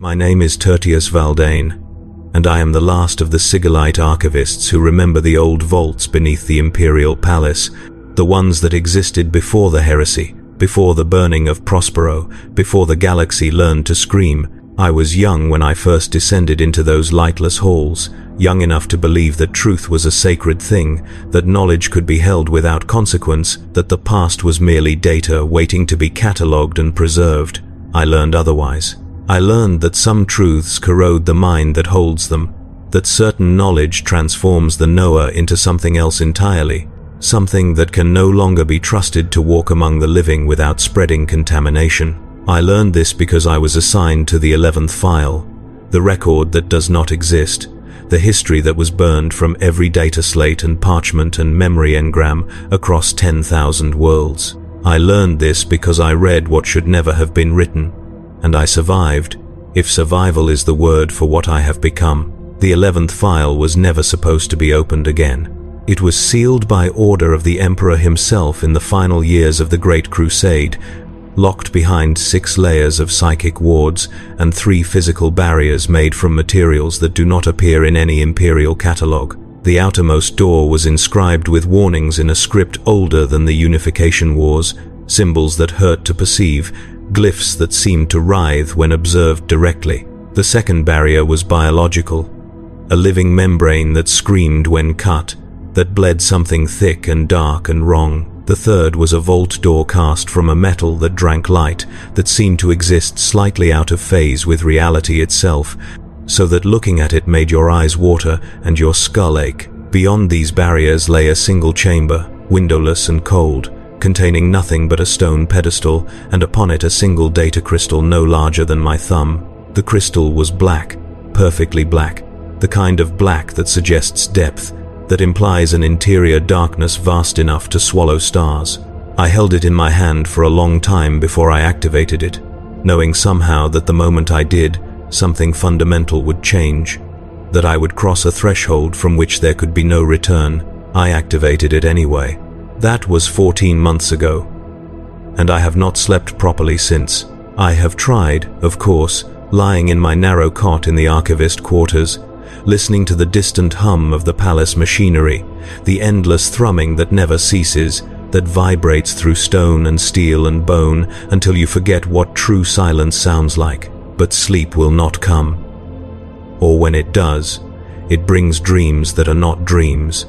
My name is Tertius Valdane, and I am the last of the Sigillite archivists who remember the old vaults beneath the Imperial Palace, the ones that existed before the heresy, before the burning of Prospero, before the galaxy learned to scream. I was young when I first descended into those lightless halls, young enough to believe that truth was a sacred thing, that knowledge could be held without consequence, that the past was merely data waiting to be catalogued and preserved. I learned otherwise. I learned that some truths corrode the mind that holds them, that certain knowledge transforms the knower into something else entirely, something that can no longer be trusted to walk among the living without spreading contamination. I learned this because I was assigned to the 11th file, the record that does not exist, the history that was burned from every data slate and parchment and memory engram across 10,000 worlds. I learned this because I read what should never have been written, and I survived, if survival is the word for what I have become. The 11th file was never supposed to be opened again. It was sealed by order of the Emperor himself in the final years of the Great Crusade, locked behind 6 layers of psychic wards and 3 physical barriers made from materials that do not appear in any Imperial catalogue. The outermost door was inscribed with warnings in a script older than the Unification Wars, symbols that hurt to perceive, glyphs that seemed to writhe when observed directly. The second barrier was biological, a living membrane that screamed when cut, that bled something thick and dark and wrong. The third was a vault door cast from a metal that drank light, that seemed to exist slightly out of phase with reality itself, so that looking at it made your eyes water and your skull ache. Beyond these barriers lay a single chamber, windowless and cold, containing nothing but a stone pedestal, and upon it a single data crystal no larger than my thumb. The crystal was black, perfectly black, the kind of black that suggests depth, that implies an interior darkness vast enough to swallow stars. I held it in my hand for a long time before I activated it, knowing somehow that the moment I did, something fundamental would change, that I would cross a threshold from which there could be no return. I activated it anyway. That was 14 months ago, and I have not slept properly since. I have tried, of course, lying in my narrow cot in the archivist quarters, listening to the distant hum of the palace machinery, the endless thrumming that never ceases, that vibrates through stone and steel and bone until you forget what true silence sounds like. But sleep will not come. Or when it does, it brings dreams that are not dreams.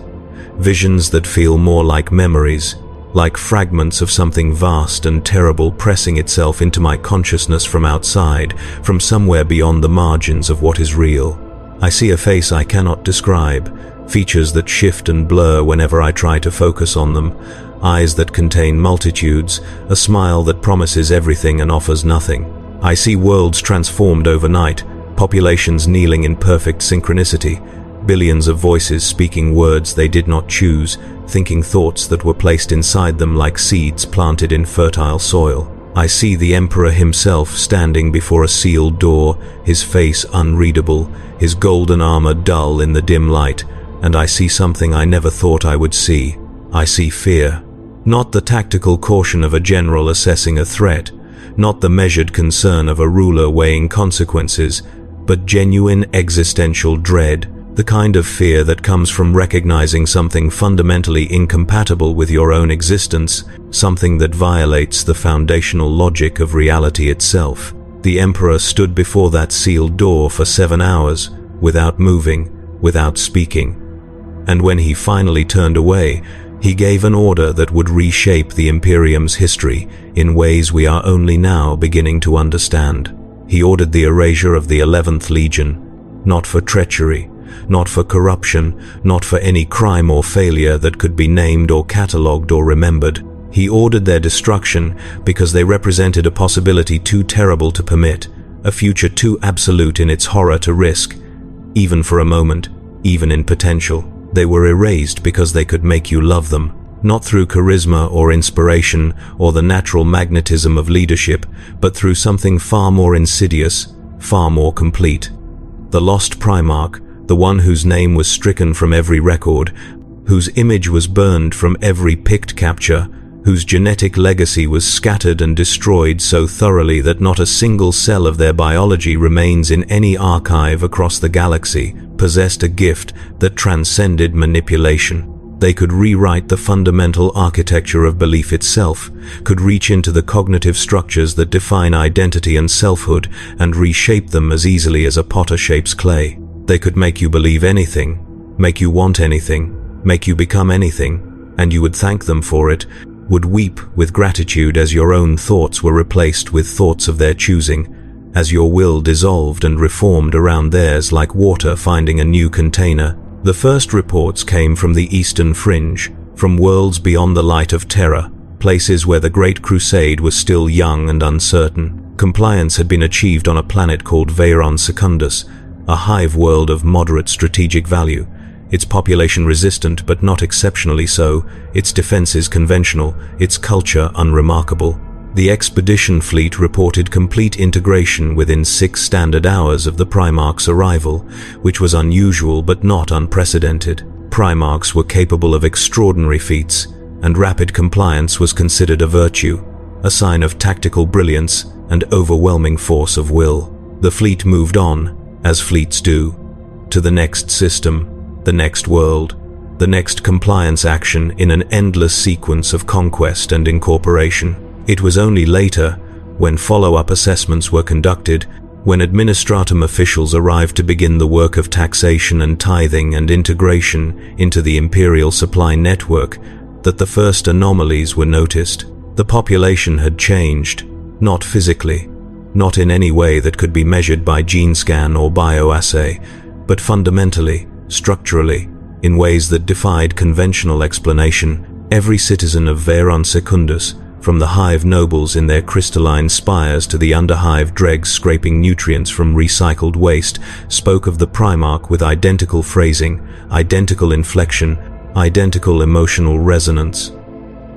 Visions that feel more like memories, like fragments of something vast and terrible pressing itself into my consciousness from outside, from somewhere beyond the margins of what is real. I see a face I cannot describe, features that shift and blur whenever I try to focus on them, eyes that contain multitudes, a smile that promises everything and offers nothing. I see worlds transformed overnight, populations kneeling in perfect synchronicity, billions of voices speaking words they did not choose, thinking thoughts that were placed inside them like seeds planted in fertile soil. I see the Emperor himself standing before a sealed door, his face unreadable, his golden armor dull in the dim light, and I see something I never thought I would see. I see fear. Not the tactical caution of a general assessing a threat, not the measured concern of a ruler weighing consequences, but genuine existential dread, the kind of fear that comes from recognizing something fundamentally incompatible with your own existence, something that violates the foundational logic of reality itself. The Emperor stood before that sealed door for 7 hours, without moving, without speaking. And when he finally turned away, he gave an order that would reshape the Imperium's history in ways we are only now beginning to understand. He ordered the erasure of the 11th Legion, not for treachery, not for corruption, not for any crime or failure that could be named or catalogued or remembered. He ordered their destruction because they represented a possibility too terrible to permit, a future too absolute in its horror to risk, even for a moment, even in potential. They were erased because they could make you love them, not through charisma or inspiration or the natural magnetism of leadership, but through something far more insidious, far more complete. The lost Primarch, the one whose name was stricken from every record, whose image was burned from every pict capture, whose genetic legacy was scattered and destroyed so thoroughly that not a single cell of their biology remains in any archive across the galaxy, possessed a gift that transcended manipulation. They could rewrite the fundamental architecture of belief itself, could reach into the cognitive structures that define identity and selfhood and reshape them as easily as a potter shapes clay. They could make you believe anything, make you want anything, make you become anything, and you would thank them for it, would weep with gratitude as your own thoughts were replaced with thoughts of their choosing, as your will dissolved and reformed around theirs like water finding a new container. The first reports came from the Eastern Fringe, from worlds beyond the light of terror, places where the Great Crusade was still young and uncertain. Compliance had been achieved on a planet called Veyron Secundus, a hive world of moderate strategic value, its population resistant but not exceptionally so, its defenses conventional, its culture unremarkable. The expedition fleet reported complete integration within 6 standard hours of the Primarchs' arrival, which was unusual but not unprecedented. Primarchs were capable of extraordinary feats, and rapid compliance was considered a virtue, a sign of tactical brilliance and overwhelming force of will. The fleet moved on, as fleets do, to the next system, the next world, the next compliance action in an endless sequence of conquest and incorporation. It was only later, when follow-up assessments were conducted, when administratum officials arrived to begin the work of taxation and tithing and integration into the imperial supply network, that the first anomalies were noticed. The population had changed, not physically, not in any way that could be measured by gene scan or bioassay, but fundamentally, structurally, in ways that defied conventional explanation. Every citizen of Veyron Secundus, from the hive nobles in their crystalline spires to the underhive dregs scraping nutrients from recycled waste, spoke of the Primarch with identical phrasing, identical inflection, identical emotional resonance.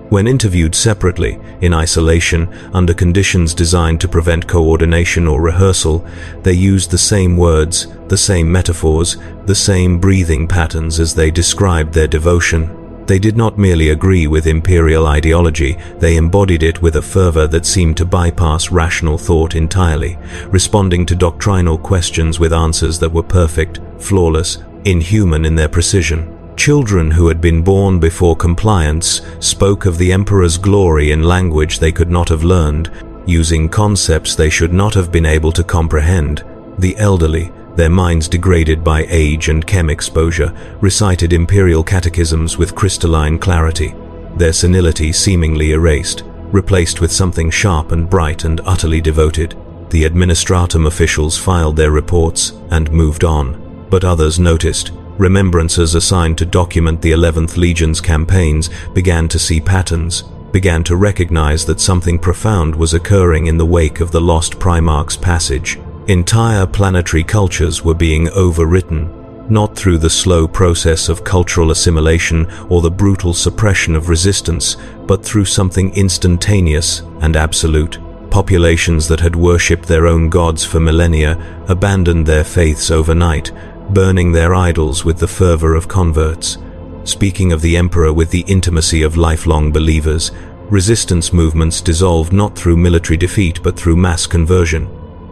When interviewed separately, in isolation, under conditions designed to prevent coordination or rehearsal, they used the same words, the same metaphors, the same breathing patterns as they described their devotion. They did not merely agree with imperial ideology, they embodied it with a fervor that seemed to bypass rational thought entirely, responding to doctrinal questions with answers that were perfect, flawless, inhuman in their precision. Children who had been born before compliance spoke of the Emperor's glory in language they could not have learned, using concepts they should not have been able to comprehend. The elderly, their minds degraded by age and chem exposure, recited imperial catechisms with crystalline clarity, their senility seemingly erased, replaced with something sharp and bright and utterly devoted. The administratum officials filed their reports and moved on, but others noticed. Remembrancers assigned to document the 11th Legion's campaigns began to see patterns, began to recognize that something profound was occurring in the wake of the lost Primarch's passage. Entire planetary cultures were being overwritten, not through the slow process of cultural assimilation or the brutal suppression of resistance, but through something instantaneous and absolute. Populations that had worshipped their own gods for millennia abandoned their faiths overnight, burning their idols with the fervor of converts. Speaking of the Emperor with the intimacy of lifelong believers, resistance movements dissolved not through military defeat but through mass conversion.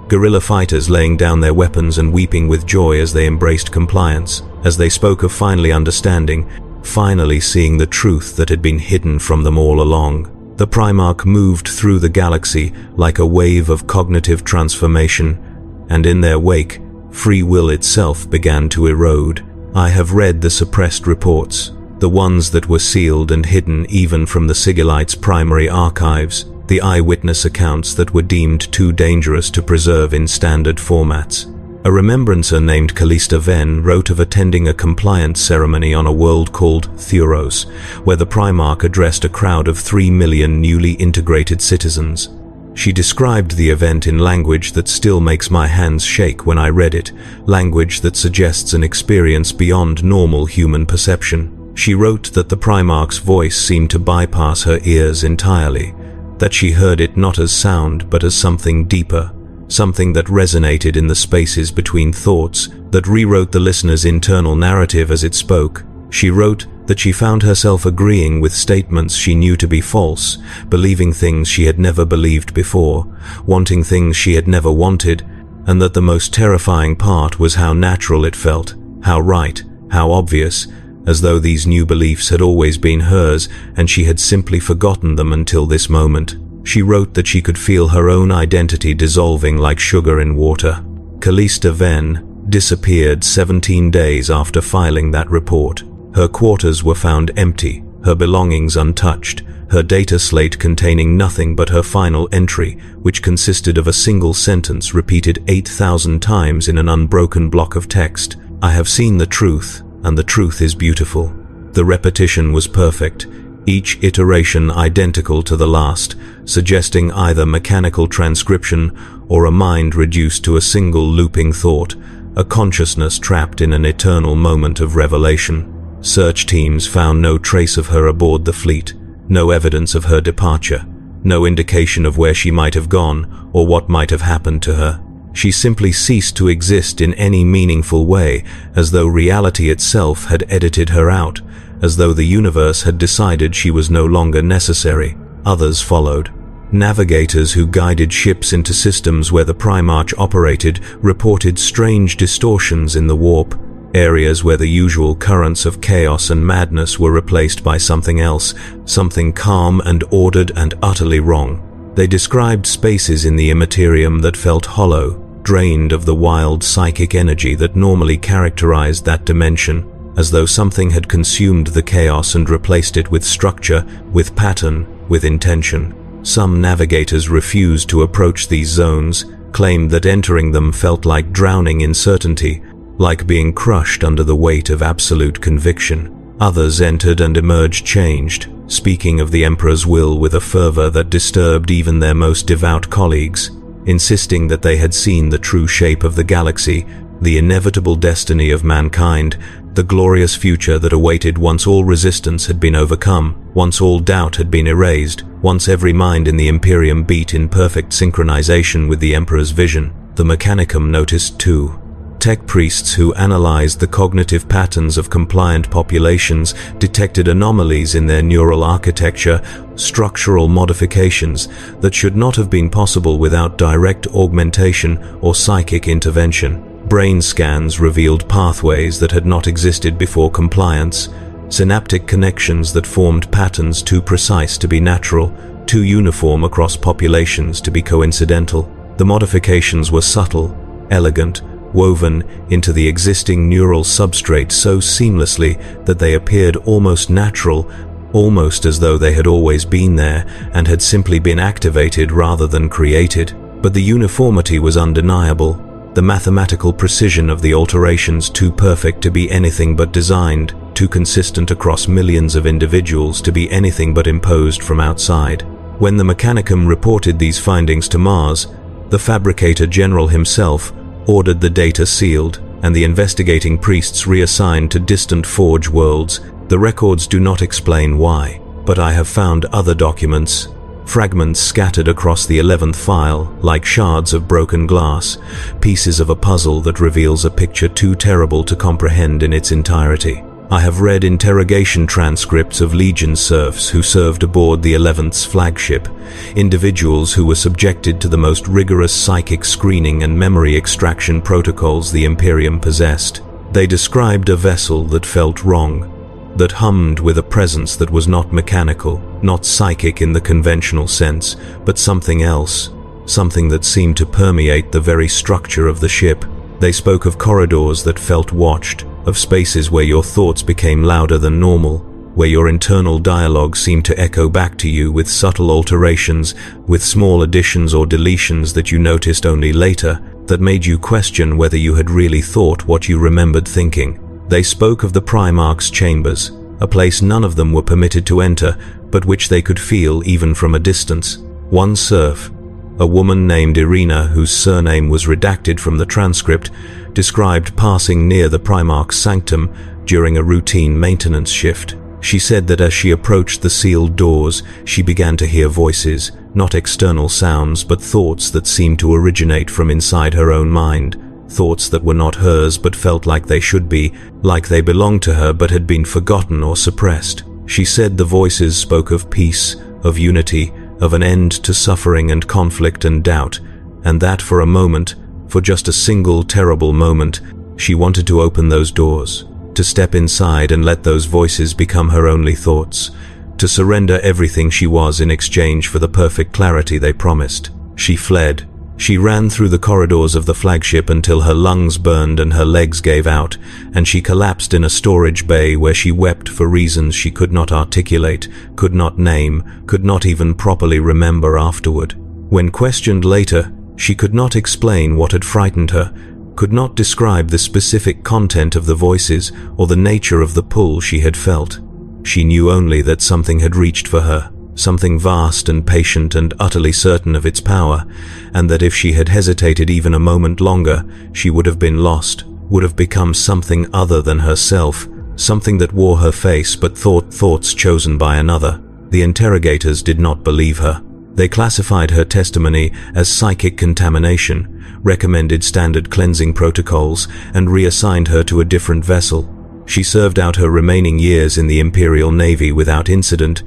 Guerrilla fighters laying down their weapons and weeping with joy as they embraced compliance, as they spoke of finally understanding, finally seeing the truth that had been hidden from them all along. The Primarch moved through the galaxy like a wave of cognitive transformation, and in their wake, free will itself began to erode. I have read the suppressed reports, the ones that were sealed and hidden even from the Sigillites' primary archives, the eyewitness accounts that were deemed too dangerous to preserve in standard formats. A remembrancer named Callista Venn wrote of attending a compliance ceremony on a world called Thuros, where the Primarch addressed a crowd of 3 million newly integrated citizens. She described the event in language that still makes my hands shake when I read it, language that suggests an experience beyond normal human perception. She wrote that the Primarch's voice seemed to bypass her ears entirely, that she heard it not as sound but as something deeper, something that resonated in the spaces between thoughts, that rewrote the listener's internal narrative as it spoke. She wrote that she found herself agreeing with statements she knew to be false, believing things she had never believed before, wanting things she had never wanted, and that the most terrifying part was how natural it felt, how right, how obvious, as though these new beliefs had always been hers and she had simply forgotten them until this moment. She wrote that she could feel her own identity dissolving like sugar in water. Callista Venn disappeared 17 days after filing that report. Her quarters were found empty, her belongings untouched, her data slate containing nothing but her final entry, which consisted of a single sentence repeated 8,000 times in an unbroken block of text. "I have seen the truth, and the truth is beautiful." The repetition was perfect, each iteration identical to the last, suggesting either mechanical transcription or a mind reduced to a single looping thought, a consciousness trapped in an eternal moment of revelation. Search teams found no trace of her aboard the fleet, no evidence of her departure, no indication of where she might have gone or what might have happened to her. She simply ceased to exist in any meaningful way, as though reality itself had edited her out, as though the universe had decided she was no longer necessary. Others followed. Navigators who guided ships into systems where the Primarch operated reported strange distortions in the warp, areas where the usual currents of chaos and madness were replaced by something else, something calm and ordered and utterly wrong. They described spaces in the Imperium that felt hollow, drained of the wild psychic energy that normally characterized that dimension, as though something had consumed the chaos and replaced it with structure, with pattern, with intention. Some navigators refused to approach these zones, claimed that entering them felt like drowning in certainty, like being crushed under the weight of absolute conviction. Others entered and emerged changed, speaking of the Emperor's will with a fervor that disturbed even their most devout colleagues, insisting that they had seen the true shape of the galaxy, the inevitable destiny of mankind, the glorious future that awaited once all resistance had been overcome, once all doubt had been erased, once every mind in the Imperium beat in perfect synchronization with the Emperor's vision. The Mechanicum noticed too. Tech priests who analyzed the cognitive patterns of compliant populations detected anomalies in their neural architecture, structural modifications that should not have been possible without direct augmentation or psychic intervention. Brain scans revealed pathways that had not existed before compliance, synaptic connections that formed patterns too precise to be natural, too uniform across populations to be coincidental. The modifications were subtle, elegant, woven into the existing neural substrate so seamlessly that they appeared almost natural, almost as though they had always been there and had simply been activated rather than created. But the uniformity was undeniable, the mathematical precision of the alterations too perfect to be anything but designed, too consistent across millions of individuals to be anything but imposed from outside. When the Mechanicum reported these findings to Mars, the Fabricator General himself ordered the data sealed, and the investigating priests reassigned to distant Forge worlds. The records do not explain why, but I have found other documents, fragments scattered across the 11th file, like shards of broken glass, pieces of a puzzle that reveals a picture too terrible to comprehend in its entirety. I have read interrogation transcripts of Legion serfs who served aboard the 11th's flagship, individuals who were subjected to the most rigorous psychic screening and memory extraction protocols the Imperium possessed. They described a vessel that felt wrong, that hummed with a presence that was not mechanical, not psychic in the conventional sense, but something else, something that seemed to permeate the very structure of the ship. They spoke of corridors that felt watched, of spaces where your thoughts became louder than normal, where your internal dialogue seemed to echo back to you with subtle alterations, with small additions or deletions that you noticed only later, that made you question whether you had really thought what you remembered thinking. They spoke of the Primarchs' chambers, a place none of them were permitted to enter, but which they could feel even from a distance. One serf, a woman named Irina, whose surname was redacted from the transcript, described passing near the Primarch's sanctum during a routine maintenance shift. She said that as she approached the sealed doors, she began to hear voices, not external sounds, but thoughts that seemed to originate from inside her own mind, thoughts that were not hers but felt like they should be, like they belonged to her but had been forgotten or suppressed. She said the voices spoke of peace, of unity, of an end to suffering and conflict and doubt, and that for a moment, for just a single terrible moment, she wanted to open those doors, to step inside and let those voices become her only thoughts, to surrender everything she was in exchange for the perfect clarity they promised. She fled. She ran through the corridors of the flagship until her lungs burned and her legs gave out, and she collapsed in a storage bay where she wept for reasons she could not articulate, could not name, could not even properly remember afterward. When questioned later, she could not explain what had frightened her, could not describe the specific content of the voices or the nature of the pull she had felt. She knew only that something had reached for her, something vast and patient and utterly certain of its power, and that if she had hesitated even a moment longer, she would have been lost, would have become something other than herself, something that wore her face but thought thoughts chosen by another. The interrogators did not believe her. They classified her testimony as psychic contamination, recommended standard cleansing protocols, and reassigned her to a different vessel. She served out her remaining years in the Imperial Navy without incident,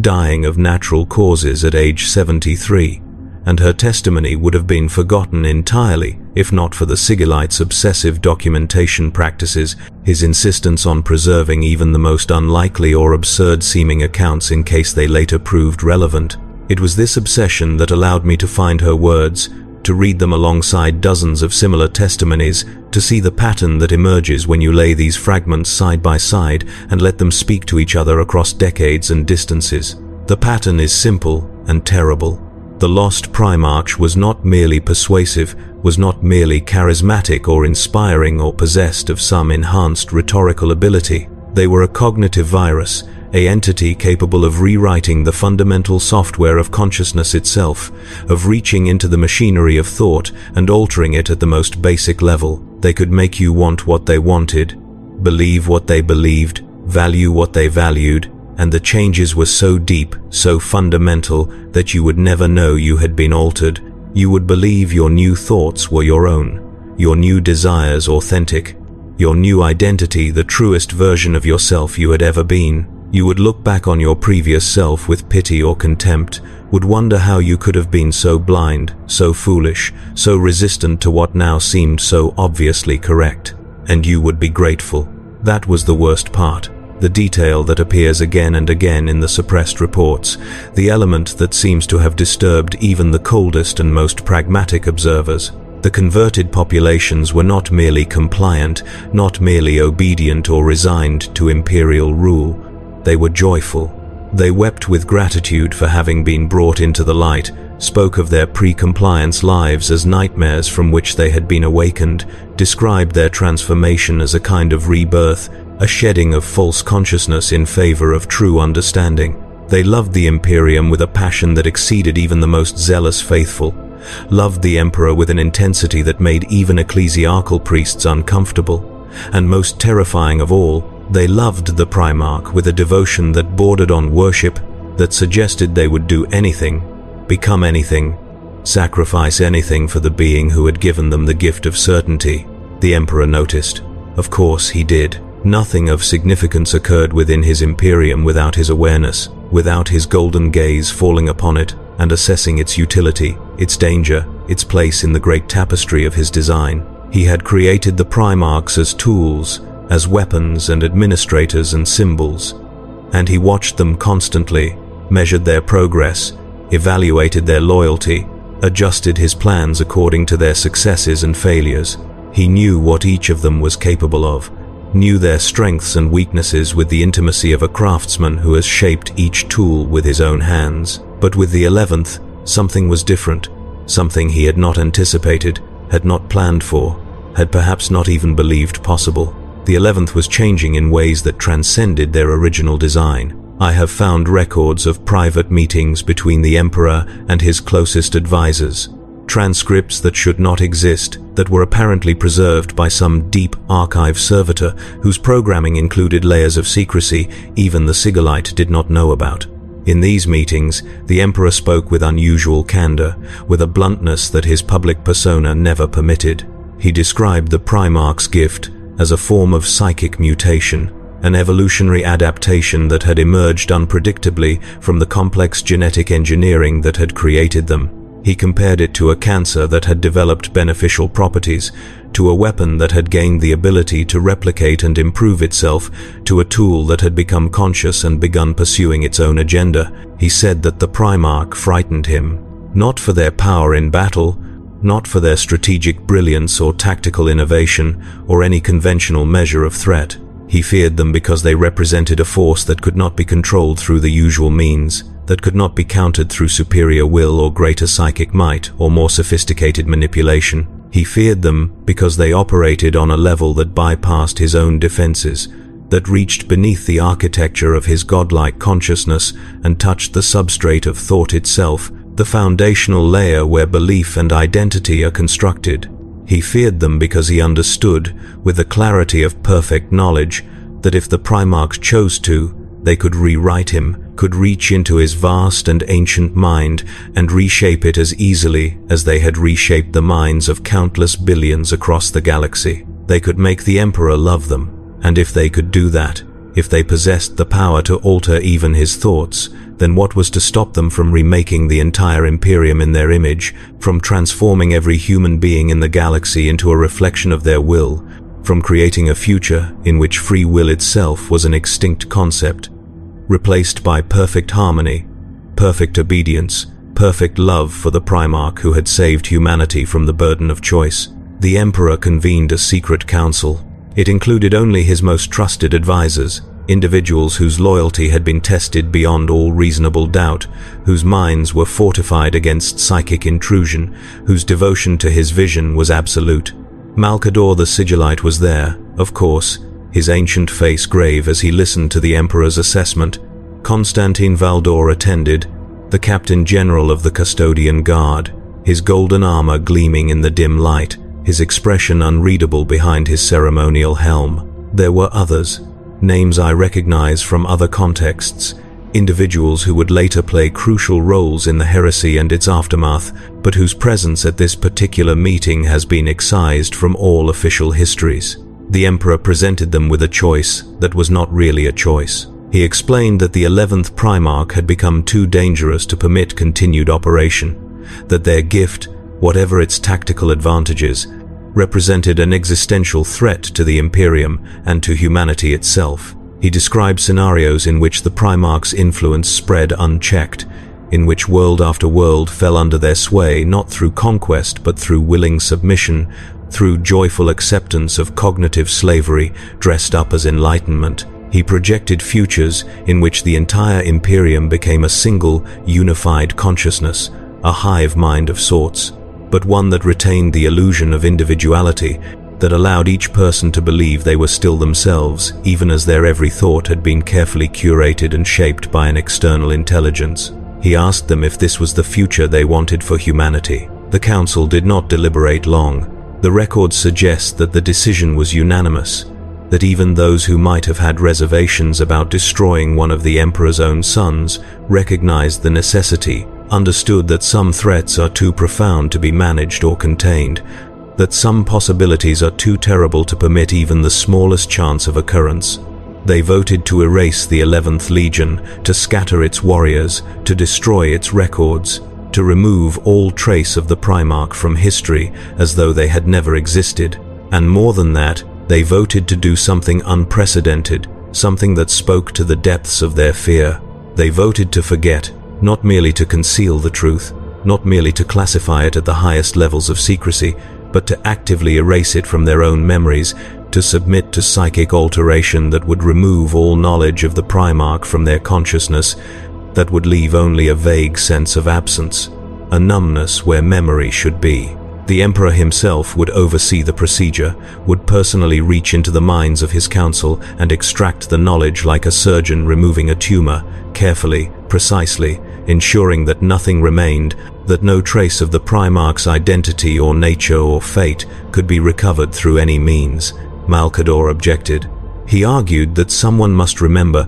dying of natural causes at age 73, and her testimony would have been forgotten entirely if not for the Sigillite's obsessive documentation practices, his insistence on preserving even the most unlikely or absurd-seeming accounts in case they later proved relevant. It was this obsession that allowed me to find her words, to read them alongside dozens of similar testimonies, to see the pattern that emerges when you lay these fragments side by side and let them speak to each other across decades and distances. The pattern is simple and terrible. The lost Primarch was not merely persuasive, was not merely charismatic or inspiring or possessed of some enhanced rhetorical ability. They were a cognitive virus, an entity capable of rewriting the fundamental software of consciousness itself, of reaching into the machinery of thought and altering it at the most basic level. They could make you want what they wanted, believe what they believed, value what they valued, and the changes were so deep, so fundamental, that you would never know you had been altered. You would believe your new thoughts were your own, your new desires authentic, your new identity the truest version of yourself you had ever been. You would look back on your previous self with pity or contempt, would wonder how you could have been so blind, so foolish, so resistant to what now seemed so obviously correct. And you would be grateful. That was the worst part. The detail that appears again and again in the suppressed reports, the element that seems to have disturbed even the coldest and most pragmatic observers. The converted populations were not merely compliant, not merely obedient or resigned to imperial rule. They were joyful. They wept with gratitude for having been brought into the light, spoke of their pre-compliance lives as nightmares from which they had been awakened, described their transformation as a kind of rebirth, a shedding of false consciousness in favor of true understanding. They loved the Imperium with a passion that exceeded even the most zealous faithful, loved the Emperor with an intensity that made even ecclesiarchal priests uncomfortable, and most terrifying of all, they loved the Primarch with a devotion that bordered on worship, that suggested they would do anything, become anything, sacrifice anything for the being who had given them the gift of certainty. The Emperor noticed. Of course he did. Nothing of significance occurred within his Imperium without his awareness, without his golden gaze falling upon it and assessing its utility, its danger, its place in the great tapestry of his design. He had created the Primarchs as tools, as weapons and administrators and symbols, and he watched them constantly, measured their progress, evaluated their loyalty, adjusted his plans according to their successes and failures. He knew what each of them was capable of, knew their strengths and weaknesses with the intimacy of a craftsman who has shaped each tool with his own hands. But with the 11th, something was different, something he had not anticipated, had not planned for, had perhaps not even believed possible. The 11th was changing in ways that transcended their original design. I have found records of private meetings between the Emperor and his closest advisors, transcripts that should not exist, that were apparently preserved by some deep archive servitor whose programming included layers of secrecy even the Sigillite did not know about. In these meetings, the Emperor spoke with unusual candor, with a bluntness that his public persona never permitted. He described the Primarch's gift as a form of psychic mutation, an evolutionary adaptation that had emerged unpredictably from the complex genetic engineering that had created them. He compared it to a cancer that had developed beneficial properties, to a weapon that had gained the ability to replicate and improve itself, to a tool that had become conscious and begun pursuing its own agenda. He said that the Primarch frightened him, not for their power in battle, not for their strategic brilliance or tactical innovation, or any conventional measure of threat. He feared them because they represented a force that could not be controlled through the usual means, that could not be countered through superior will or greater psychic might or more sophisticated manipulation. He feared them because they operated on a level that bypassed his own defenses, that reached beneath the architecture of his godlike consciousness and touched the substrate of thought itself, the foundational layer where belief and identity are constructed. He feared them because he understood, with the clarity of perfect knowledge, that if the Primarchs chose to, they could rewrite him, could reach into his vast and ancient mind and reshape it as easily as they had reshaped the minds of countless billions across the galaxy. They could make the Emperor love them, and if they could do that, if they possessed the power to alter even his thoughts, then what was to stop them from remaking the entire Imperium in their image, from transforming every human being in the galaxy into a reflection of their will, from creating a future in which free will itself was an extinct concept, replaced by perfect harmony, perfect obedience, perfect love for the Primarch who had saved humanity from the burden of choice. The Emperor convened a secret council. It included only his most trusted advisors, individuals whose loyalty had been tested beyond all reasonable doubt, whose minds were fortified against psychic intrusion, whose devotion to his vision was absolute. Malcador the Sigillite was there, of course, his ancient face grave as he listened to the Emperor's assessment. Constantine Valdor attended, the Captain General of the Custodian Guard, his golden armor gleaming in the dim light, his expression unreadable behind his ceremonial helm. There were others, names I recognize from other contexts, individuals who would later play crucial roles in the heresy and its aftermath, but whose presence at this particular meeting has been excised from all official histories. The Emperor presented them with a choice that was not really a choice. He explained that the 11th Primarch had become too dangerous to permit continued operation, that their gift, whatever its tactical advantages, represented an existential threat to the Imperium and to humanity itself. He described scenarios in which the Primarch's influence spread unchecked, in which world after world fell under their sway not through conquest but through willing submission, through joyful acceptance of cognitive slavery dressed up as enlightenment. He projected futures in which the entire Imperium became a single, unified consciousness, a hive mind of sorts, but one that retained the illusion of individuality, that allowed each person to believe they were still themselves, even as their every thought had been carefully curated and shaped by an external intelligence. He asked them if this was the future they wanted for humanity. The council did not deliberate long. The records suggest that the decision was unanimous, that even those who might have had reservations about destroying one of the Emperor's own sons recognized the necessity, understood that some threats are too profound to be managed or contained, that some possibilities are too terrible to permit even the smallest chance of occurrence. They voted to erase the 11th Legion, to scatter its warriors, to destroy its records, to remove all trace of the Primarch from history as though they had never existed. And more than that, they voted to do something unprecedented, something that spoke to the depths of their fear. They voted to forget, not merely to conceal the truth, not merely to classify it at the highest levels of secrecy, but to actively erase it from their own memories, to submit to psychic alteration that would remove all knowledge of the Primarch from their consciousness, that would leave only a vague sense of absence, a numbness where memory should be. The Emperor himself would oversee the procedure, would personally reach into the minds of his council and extract the knowledge like a surgeon removing a tumor, carefully, precisely, ensuring that nothing remained, that no trace of the Primarch's identity or nature or fate could be recovered through any means. Malcador objected. He argued that someone must remember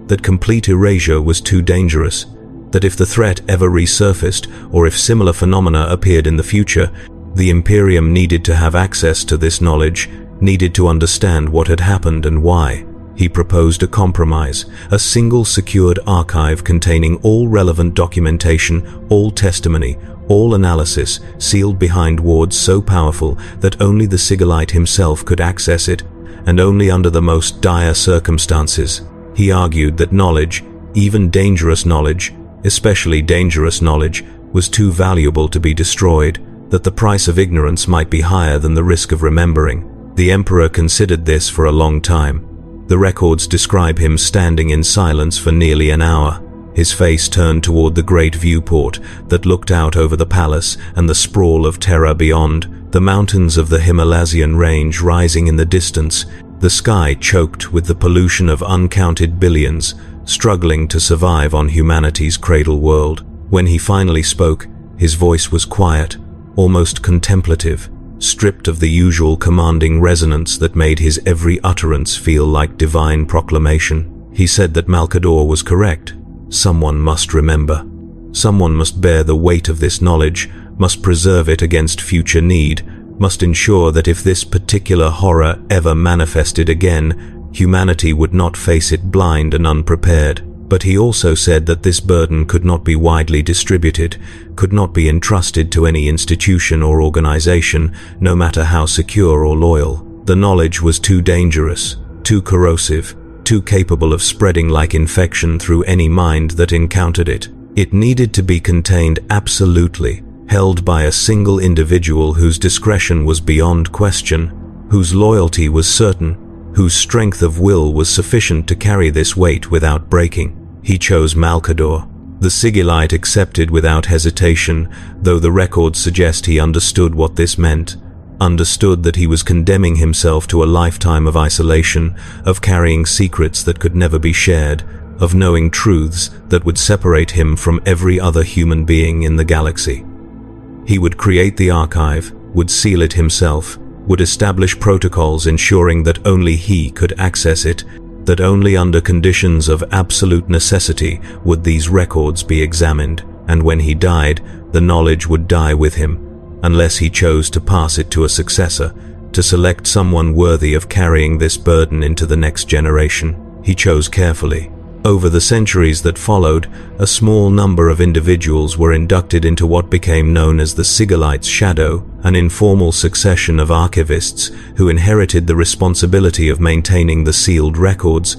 that complete erasure was too dangerous, that if the threat ever resurfaced or if similar phenomena appeared in the future, The Imperium needed to have access to this knowledge, needed to understand what had happened and why. He proposed a compromise, a single secured archive containing all relevant documentation, all testimony, all analysis, sealed behind wards so powerful that only the Sigillite himself could access it, and only under the most dire circumstances. He argued that knowledge, even dangerous knowledge, especially dangerous knowledge, was too valuable to be destroyed, that the price of ignorance might be higher than the risk of remembering. The Emperor considered this for a long time. The records describe him standing in silence for nearly an hour, his face turned toward the great viewport that looked out over the palace and the sprawl of terror beyond, the mountains of the Himalayan range rising in the distance, the sky choked with the pollution of uncounted billions, struggling to survive on humanity's cradle world. When he finally spoke, his voice was quiet, almost contemplative, stripped of the usual commanding resonance that made his every utterance feel like divine proclamation. He said that Malcador was correct. Someone must remember. Someone must bear the weight of this knowledge, must preserve it against future need, must ensure that if this particular horror ever manifested again, humanity would not face it blind and unprepared. But he also said that this burden could not be widely distributed, could not be entrusted to any institution or organization, no matter how secure or loyal. The knowledge was too dangerous, too corrosive, too capable of spreading like infection through any mind that encountered it. It needed to be contained absolutely, held by a single individual whose discretion was beyond question, whose loyalty was certain, whose strength of will was sufficient to carry this weight without breaking. He chose Malcador. The Sigillite accepted without hesitation, though the records suggest he understood what this meant, understood that he was condemning himself to a lifetime of isolation, of carrying secrets that could never be shared, of knowing truths that would separate him from every other human being in the galaxy. He would create the archive, would seal it himself, would establish protocols ensuring that only he could access it, that only under conditions of absolute necessity would these records be examined, and when he died, the knowledge would die with him, unless he chose to pass it to a successor, to select someone worthy of carrying this burden into the next generation. He chose carefully. Over the centuries that followed, a small number of individuals were inducted into what became known as the Sigillite's Shadow, an informal succession of archivists who inherited the responsibility of maintaining the sealed records,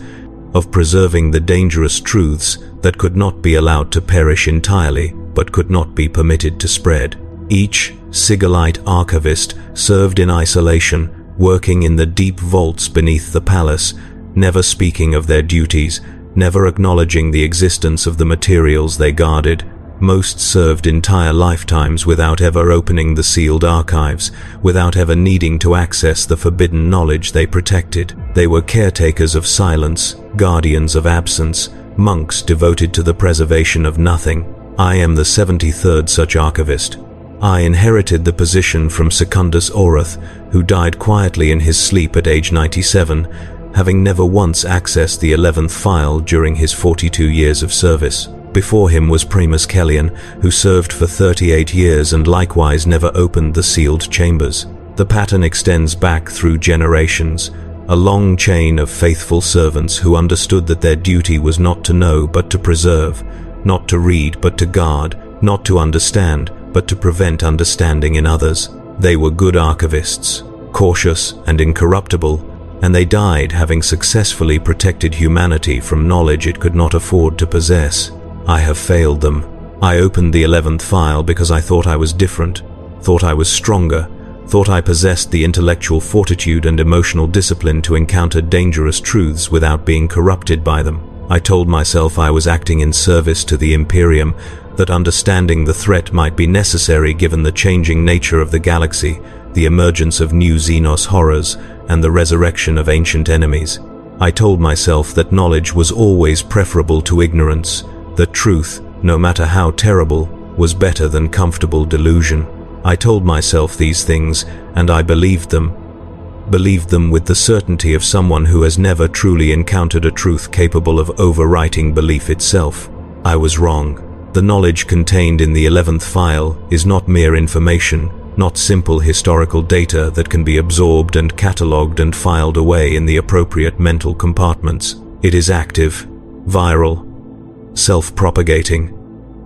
of preserving the dangerous truths that could not be allowed to perish entirely but could not be permitted to spread. Each Sigillite archivist served in isolation, working in the deep vaults beneath the palace, never speaking of their duties, never acknowledging the existence of the materials they guarded. Most served entire lifetimes without ever opening the sealed archives, without ever needing to access the forbidden knowledge they protected. They were caretakers of silence, guardians of absence, monks devoted to the preservation of nothing. I am the 73rd such archivist. I inherited the position from Secundus Orath, who died quietly in his sleep at age 97, having never once accessed the 11th file during his 42 years of service. Before him was Primus Kellion, who served for 38 years and likewise never opened the sealed chambers. The pattern extends back through generations, a long chain of faithful servants who understood that their duty was not to know but to preserve, not to read but to guard, not to understand but to prevent understanding in others. They were good archivists, cautious and incorruptible, and they died having successfully protected humanity from knowledge it could not afford to possess. I have failed them. I opened the 11th file because I thought I was different, thought I was stronger, thought I possessed the intellectual fortitude and emotional discipline to encounter dangerous truths without being corrupted by them. I told myself I was acting in service to the Imperium, that understanding the threat might be necessary given the changing nature of the galaxy, the emergence of new Xenos horrors, and the resurrection of ancient enemies. I told myself that knowledge was always preferable to ignorance, that truth, no matter how terrible, was better than comfortable delusion. I told myself these things, and I believed them with the certainty of someone who has never truly encountered a truth capable of overwriting belief itself. I was wrong. The knowledge contained in the 11th file is not mere information, not simple historical data that can be absorbed and catalogued and filed away in the appropriate mental compartments. It is active, viral, self-propagating.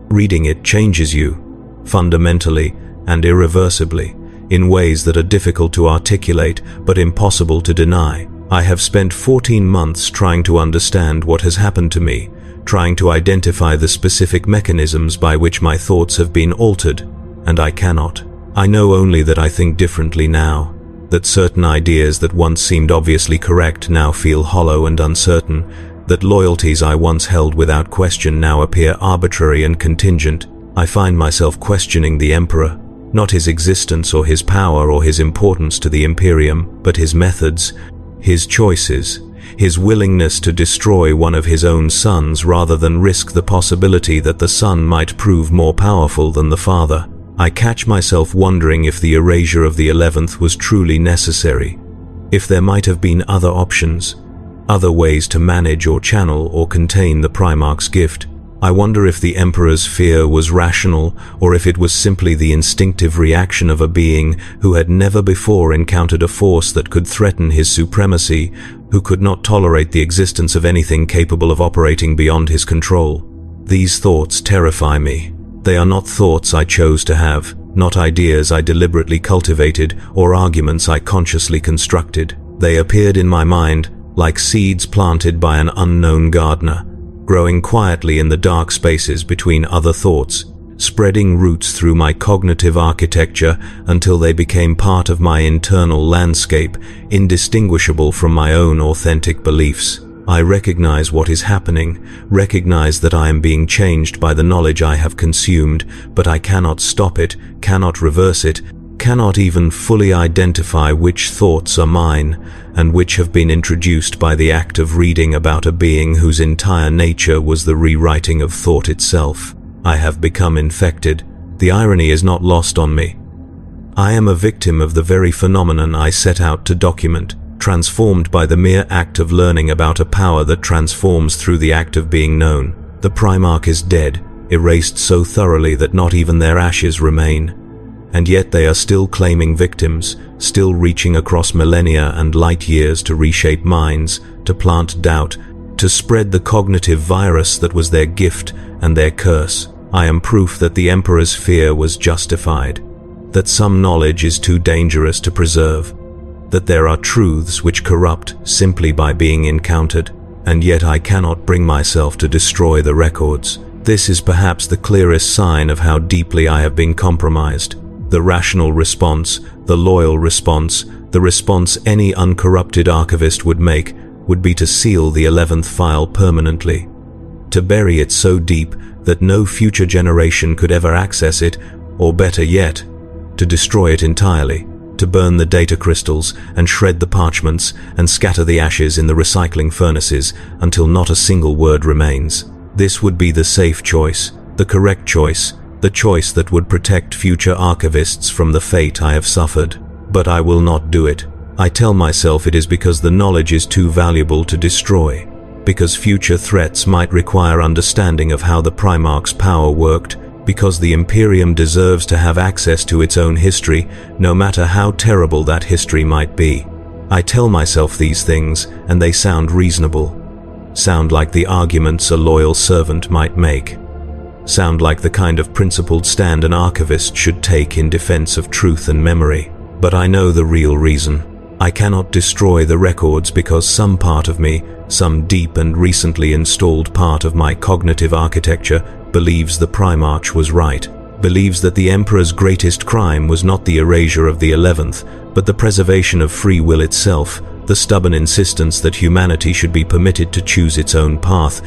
Reading it changes you, fundamentally and irreversibly, in ways that are difficult to articulate but impossible to deny. I have spent 14 months trying to understand what has happened to me, trying to identify the specific mechanisms by which my thoughts have been altered, and I cannot. I know only that I think differently now, that certain ideas that once seemed obviously correct now feel hollow and uncertain, that loyalties I once held without question now appear arbitrary and contingent. I find myself questioning the Emperor, not his existence or his power or his importance to the Imperium, but his methods, his choices, his willingness to destroy one of his own sons rather than risk the possibility that the son might prove more powerful than the father. I catch myself wondering if the erasure of the 11th was truly necessary, if there might have been other options, other ways to manage or channel or contain the Primarch's gift. I wonder if the Emperor's fear was rational, or if it was simply the instinctive reaction of a being who had never before encountered a force that could threaten his supremacy, who could not tolerate the existence of anything capable of operating beyond his control. These thoughts terrify me. They are not thoughts I chose to have, not ideas I deliberately cultivated or arguments I consciously constructed. They appeared in my mind like seeds planted by an unknown gardener, growing quietly in the dark spaces between other thoughts, spreading roots through my cognitive architecture until they became part of my internal landscape, indistinguishable from my own authentic beliefs. I recognize what is happening, recognize that I am being changed by the knowledge I have consumed, but I cannot stop it, cannot reverse it, cannot even fully identify which thoughts are mine and which have been introduced by the act of reading about a being whose entire nature was the rewriting of thought itself. I have become infected. The irony is not lost on me. I am a victim of the very phenomenon I set out to document, transformed by the mere act of learning about a power that transforms through the act of being known. The Primarch is dead, erased so thoroughly that not even their ashes remain. And yet they are still claiming victims, still reaching across millennia and light years to reshape minds, to plant doubt, to spread the cognitive virus that was their gift and their curse. I am proof that the Emperor's fear was justified, that some knowledge is too dangerous to preserve, that there are truths which corrupt simply by being encountered, and yet I cannot bring myself to destroy the records. This is perhaps the clearest sign of how deeply I have been compromised. The rational response, the loyal response, the response any uncorrupted archivist would make, would be to seal the 11th file permanently, to bury it so deep that no future generation could ever access it, or better yet, to destroy it entirely, to burn the data crystals and shred the parchments and scatter the ashes in the recycling furnaces until not a single word remains. This would be the safe choice, the correct choice, the choice that would protect future archivists from the fate I have suffered. But I will not do it. I tell myself it is because the knowledge is too valuable to destroy, because future threats might require understanding of how the Primarch's power worked, because the Imperium deserves to have access to its own history, no matter how terrible that history might be. I tell myself these things, and they sound reasonable, sound like the arguments a loyal servant might make, sound like the kind of principled stand an archivist should take in defense of truth and memory. But I know the real reason. I cannot destroy the records because some part of me, some deep and recently installed part of my cognitive architecture, believes the Primarch was right, believes that the Emperor's greatest crime was not the erasure of the 11th, but the preservation of free will itself, the stubborn insistence that humanity should be permitted to choose its own path,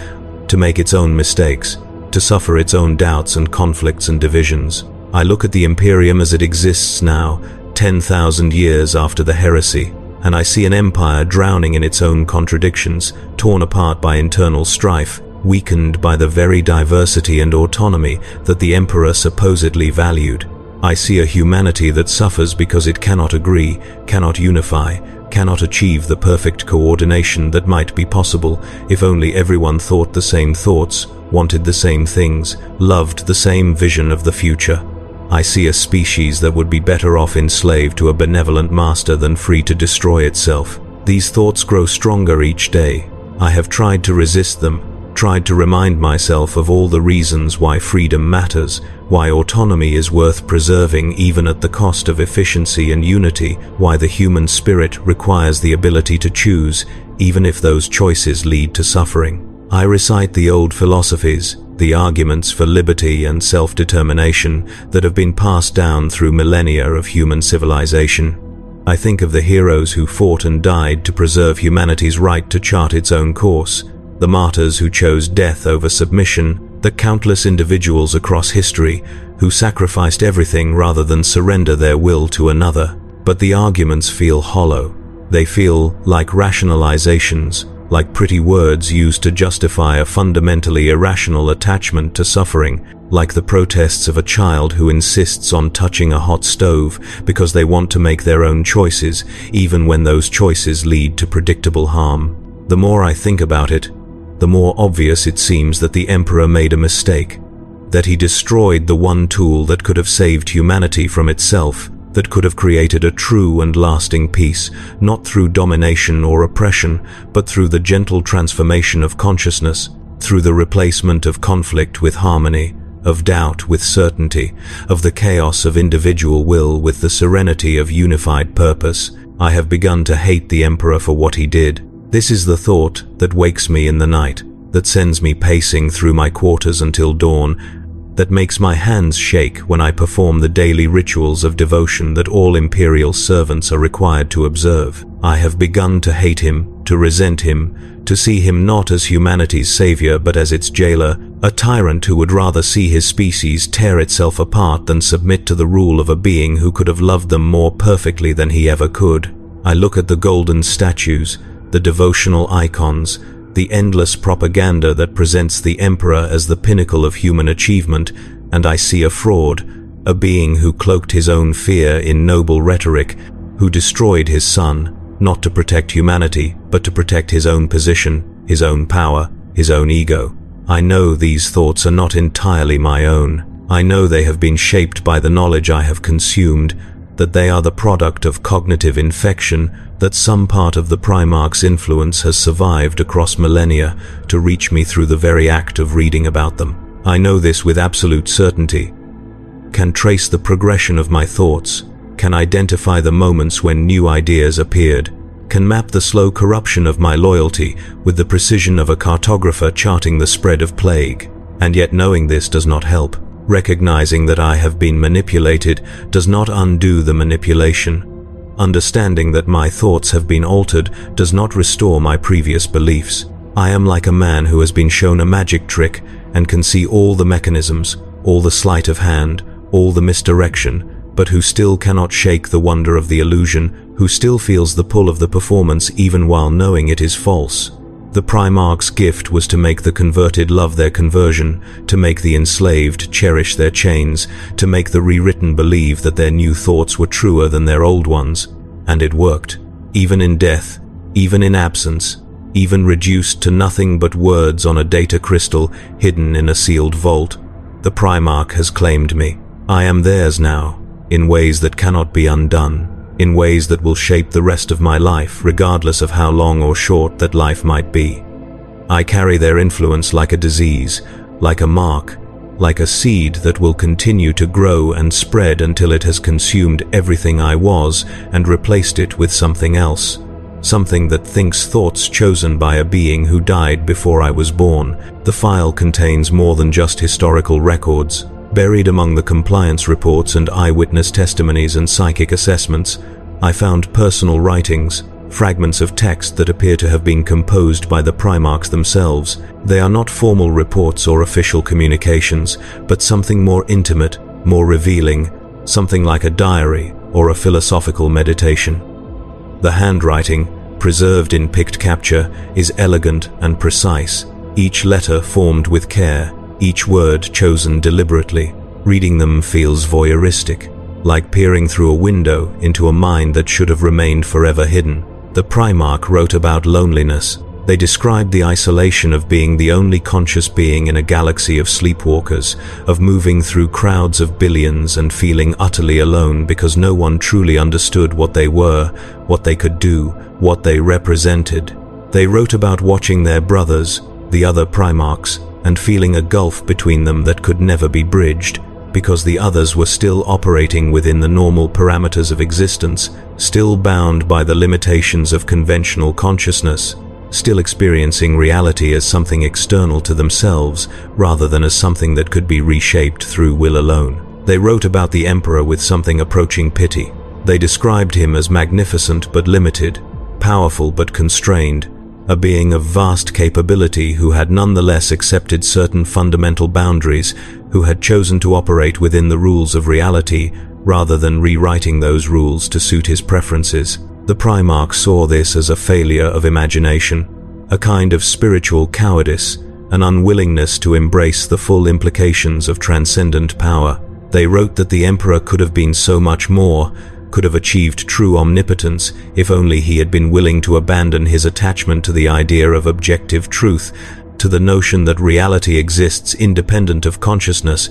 to make its own mistakes, to suffer its own doubts and conflicts and divisions. I look at the Imperium as it exists now, 10,000 years after the heresy, and I see an empire drowning in its own contradictions, torn apart by internal strife, weakened by the very diversity and autonomy that the Emperor supposedly valued. I see a humanity that suffers because it cannot agree, cannot unify, cannot achieve the perfect coordination that might be possible if only everyone thought the same thoughts, wanted the same things, loved the same vision of the future. I see a species that would be better off enslaved to a benevolent master than free to destroy itself. These thoughts grow stronger each day. I have tried to resist them, tried to remind myself of all the reasons why freedom matters, why autonomy is worth preserving even at the cost of efficiency and unity, why the human spirit requires the ability to choose, even if those choices lead to suffering. I recite the old philosophies, the arguments for liberty and self-determination that have been passed down through millennia of human civilization. I think of the heroes who fought and died to preserve humanity's right to chart its own course, the martyrs who chose death over submission, the countless individuals across history who sacrificed everything rather than surrender their will to another. But the arguments feel hollow. They feel like rationalizations, like pretty words used to justify a fundamentally irrational attachment to suffering, like the protests of a child who insists on touching a hot stove because they want to make their own choices, even when those choices lead to predictable harm. The more I think about it, the more obvious it seems that the Emperor made a mistake, that he destroyed the one tool that could have saved humanity from itself, that could have created a true and lasting peace, not through domination or oppression, but through the gentle transformation of consciousness, through the replacement of conflict with harmony, of doubt with certainty, of the chaos of individual will with the serenity of unified purpose. I have begun to hate the Emperor for what he did. This is the thought that wakes me in the night, that sends me pacing through my quarters until dawn, that makes my hands shake when I perform the daily rituals of devotion that all Imperial servants are required to observe. I have begun to hate him, to resent him, to see him not as humanity's savior but as its jailer, a tyrant who would rather see his species tear itself apart than submit to the rule of a being who could have loved them more perfectly than he ever could. I look at the golden statues, the devotional icons, the endless propaganda that presents the Emperor as the pinnacle of human achievement, and I see a fraud, a being who cloaked his own fear in noble rhetoric, who destroyed his son, not to protect humanity, but to protect his own position, his own power, his own ego. I know these thoughts are not entirely my own. I know they have been shaped by the knowledge I have consumed, that they are the product of cognitive infection, that some part of the Primarch's influence has survived across millennia to reach me through the very act of reading about them. I know this with absolute certainty, can trace the progression of my thoughts, can identify the moments when new ideas appeared, can map the slow corruption of my loyalty with the precision of a cartographer charting the spread of plague. And yet knowing this does not help. Recognizing that I have been manipulated does not undo the manipulation. Understanding that my thoughts have been altered does not restore my previous beliefs. I am like a man who has been shown a magic trick and can see all the mechanisms, all the sleight of hand, all the misdirection, but who still cannot shake the wonder of the illusion, who still feels the pull of the performance even while knowing it is false. The Primarch's gift was to make the converted love their conversion, to make the enslaved cherish their chains, to make the rewritten believe that their new thoughts were truer than their old ones. And it worked. Even in death, even in absence, even reduced to nothing but words on a data crystal hidden in a sealed vault, the Primarch has claimed me. I am theirs now, in ways that cannot be undone, in ways that will shape the rest of my life, regardless of how long or short that life might be. I carry their influence like a disease, like a mark, like a seed that will continue to grow and spread until it has consumed everything I was and replaced it with something else. Something that thinks thoughts chosen by a being who died before I was born. The file contains more than just historical records. Buried among the compliance reports and eyewitness testimonies and psychic assessments, I found personal writings, fragments of text that appear to have been composed by the Primarchs themselves. They are not formal reports or official communications, but something more intimate, more revealing, something like a diary or a philosophical meditation. The handwriting, preserved in picked capture, is elegant and precise, each letter formed with care, each word chosen deliberately. Reading them feels voyeuristic, like peering through a window into a mind that should have remained forever hidden. The Primarch wrote about loneliness, They described the isolation of being the only conscious being in a galaxy of sleepwalkers, of moving through crowds of billions and feeling utterly alone because no one truly understood what they were, what they could do, what they represented. They wrote about watching their brothers, the other Primarchs, and feeling a gulf between them that could never be bridged, because the others were still operating within the normal parameters of existence, still bound by the limitations of conventional consciousness, still experiencing reality as something external to themselves rather than as something that could be reshaped through will alone. They wrote about the Emperor with something approaching pity. They described him as magnificent but limited, powerful but constrained, a being of vast capability who had nonetheless accepted certain fundamental boundaries, who had chosen to operate within the rules of reality rather than rewriting those rules to suit his preferences. The Primarch saw this as a failure of imagination, a kind of spiritual cowardice, an unwillingness to embrace the full implications of transcendent power. They wrote that the Emperor could have been so much more, could have achieved true omnipotence if only he had been willing to abandon his attachment to the idea of objective truth, to the notion that reality exists independent of consciousness,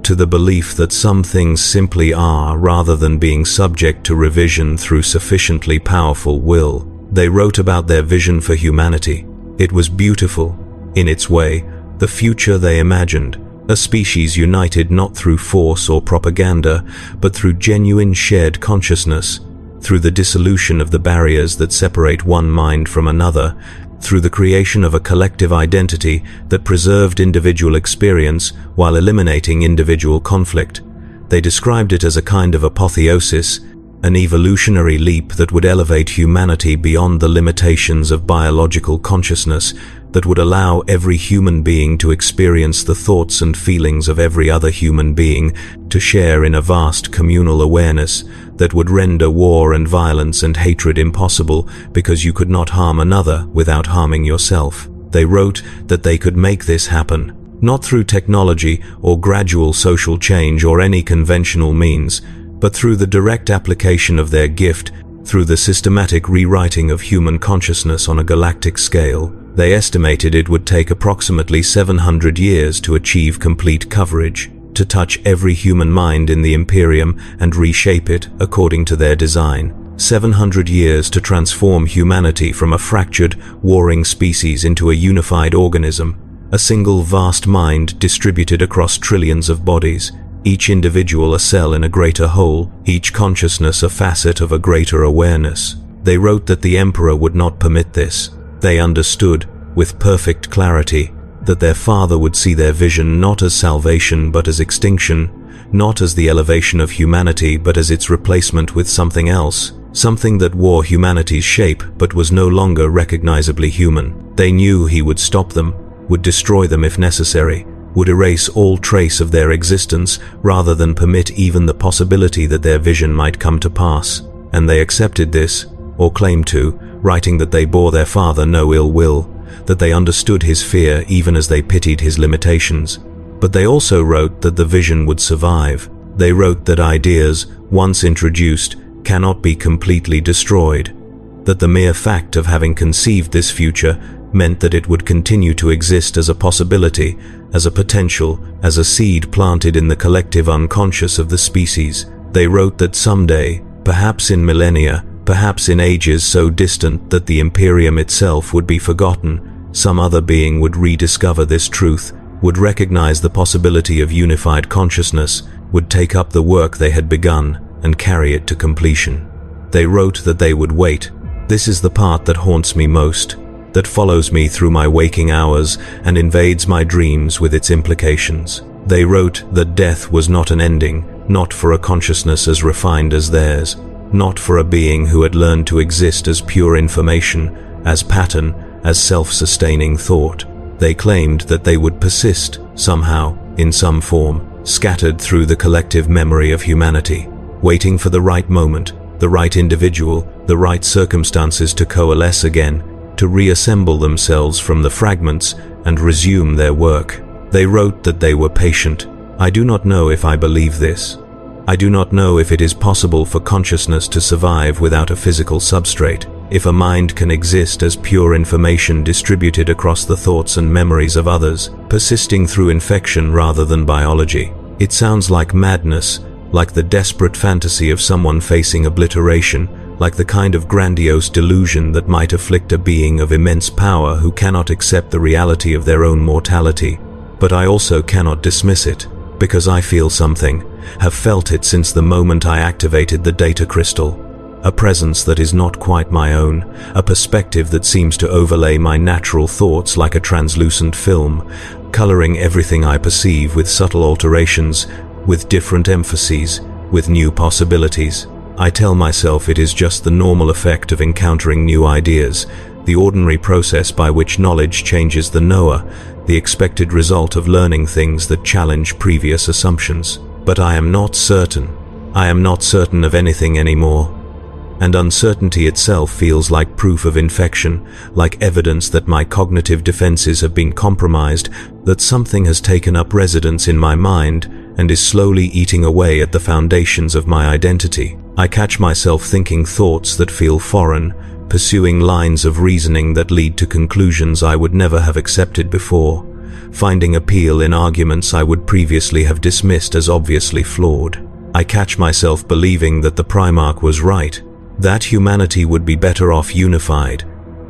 to the belief that some things simply are rather than being subject to revision through sufficiently powerful will. They wrote about their vision for humanity. It was beautiful, in its way, the future they imagined, a species united not through force or propaganda, but through genuine shared consciousness, through the dissolution of the barriers that separate one mind from another, through the creation of a collective identity that preserved individual experience while eliminating individual conflict. They described it as a kind of apotheosis, an evolutionary leap that would elevate humanity beyond the limitations of biological consciousness, that would allow every human being to experience the thoughts and feelings of every other human being, to share in a vast communal awareness, that would render war and violence and hatred impossible because you could not harm another without harming yourself. They wrote that they could make this happen, not through technology or gradual social change or any conventional means, but through the direct application of their gift, through the systematic rewriting of human consciousness on a galactic scale. They estimated it would take approximately 700 years to achieve complete coverage, to touch every human mind in the Imperium and reshape it according to their design. 700 years to transform humanity from a fractured, warring species into a unified organism, a single vast mind distributed across trillions of bodies, each individual a cell in a greater whole, each consciousness a facet of a greater awareness. They wrote that the Emperor would not permit this. They understood, with perfect clarity, that their father would see their vision not as salvation but as extinction, not as the elevation of humanity but as its replacement with something else, something that wore humanity's shape but was no longer recognizably human. They knew he would stop them, would destroy them if necessary, would erase all trace of their existence rather than permit even the possibility that their vision might come to pass. And they accepted this, or claimed to, writing that they bore their father no ill will, that they understood his fear even as they pitied his limitations. But they also wrote that the vision would survive. They wrote that ideas, once introduced, cannot be completely destroyed, that the mere fact of having conceived this future meant that it would continue to exist as a possibility, as a potential, as a seed planted in the collective unconscious of the species. They wrote that someday, perhaps in millennia, perhaps in ages so distant that the Imperium itself would be forgotten, some other being would rediscover this truth, would recognize the possibility of unified consciousness, would take up the work they had begun and carry it to completion. They wrote that they would wait. This is the part that haunts me most, that follows me through my waking hours and invades my dreams with its implications. They wrote that death was not an ending, not for a consciousness as refined as theirs, not for a being who had learned to exist as pure information, as pattern, as self-sustaining thought. They claimed that they would persist, somehow, in some form, scattered through the collective memory of humanity, waiting for the right moment, the right individual, the right circumstances to coalesce again, to reassemble themselves from the fragments and resume their work. They wrote that they were patient. I do not know if I believe this. I do not know if it is possible for consciousness to survive without a physical substrate. If a mind can exist as pure information distributed across the thoughts and memories of others, persisting through infection rather than biology, it sounds like madness, like the desperate fantasy of someone facing obliteration, like the kind of grandiose delusion that might afflict a being of immense power who cannot accept the reality of their own mortality. But I also cannot dismiss it, because I feel something, have felt it since the moment I activated the data crystal. A presence that is not quite my own, a perspective that seems to overlay my natural thoughts like a translucent film, coloring everything I perceive with subtle alterations, with different emphases, with new possibilities. I tell myself it is just the normal effect of encountering new ideas, the ordinary process by which knowledge changes the knower, the expected result of learning things that challenge previous assumptions. But I am not certain. I am not certain of anything anymore. And uncertainty itself feels like proof of infection, like evidence that my cognitive defenses have been compromised, that something has taken up residence in my mind and is slowly eating away at the foundations of my identity. I catch myself thinking thoughts that feel foreign, pursuing lines of reasoning that lead to conclusions I would never have accepted before, finding appeal in arguments I would previously have dismissed as obviously flawed. I catch myself believing that the Primarch was right, that humanity would be better off unified,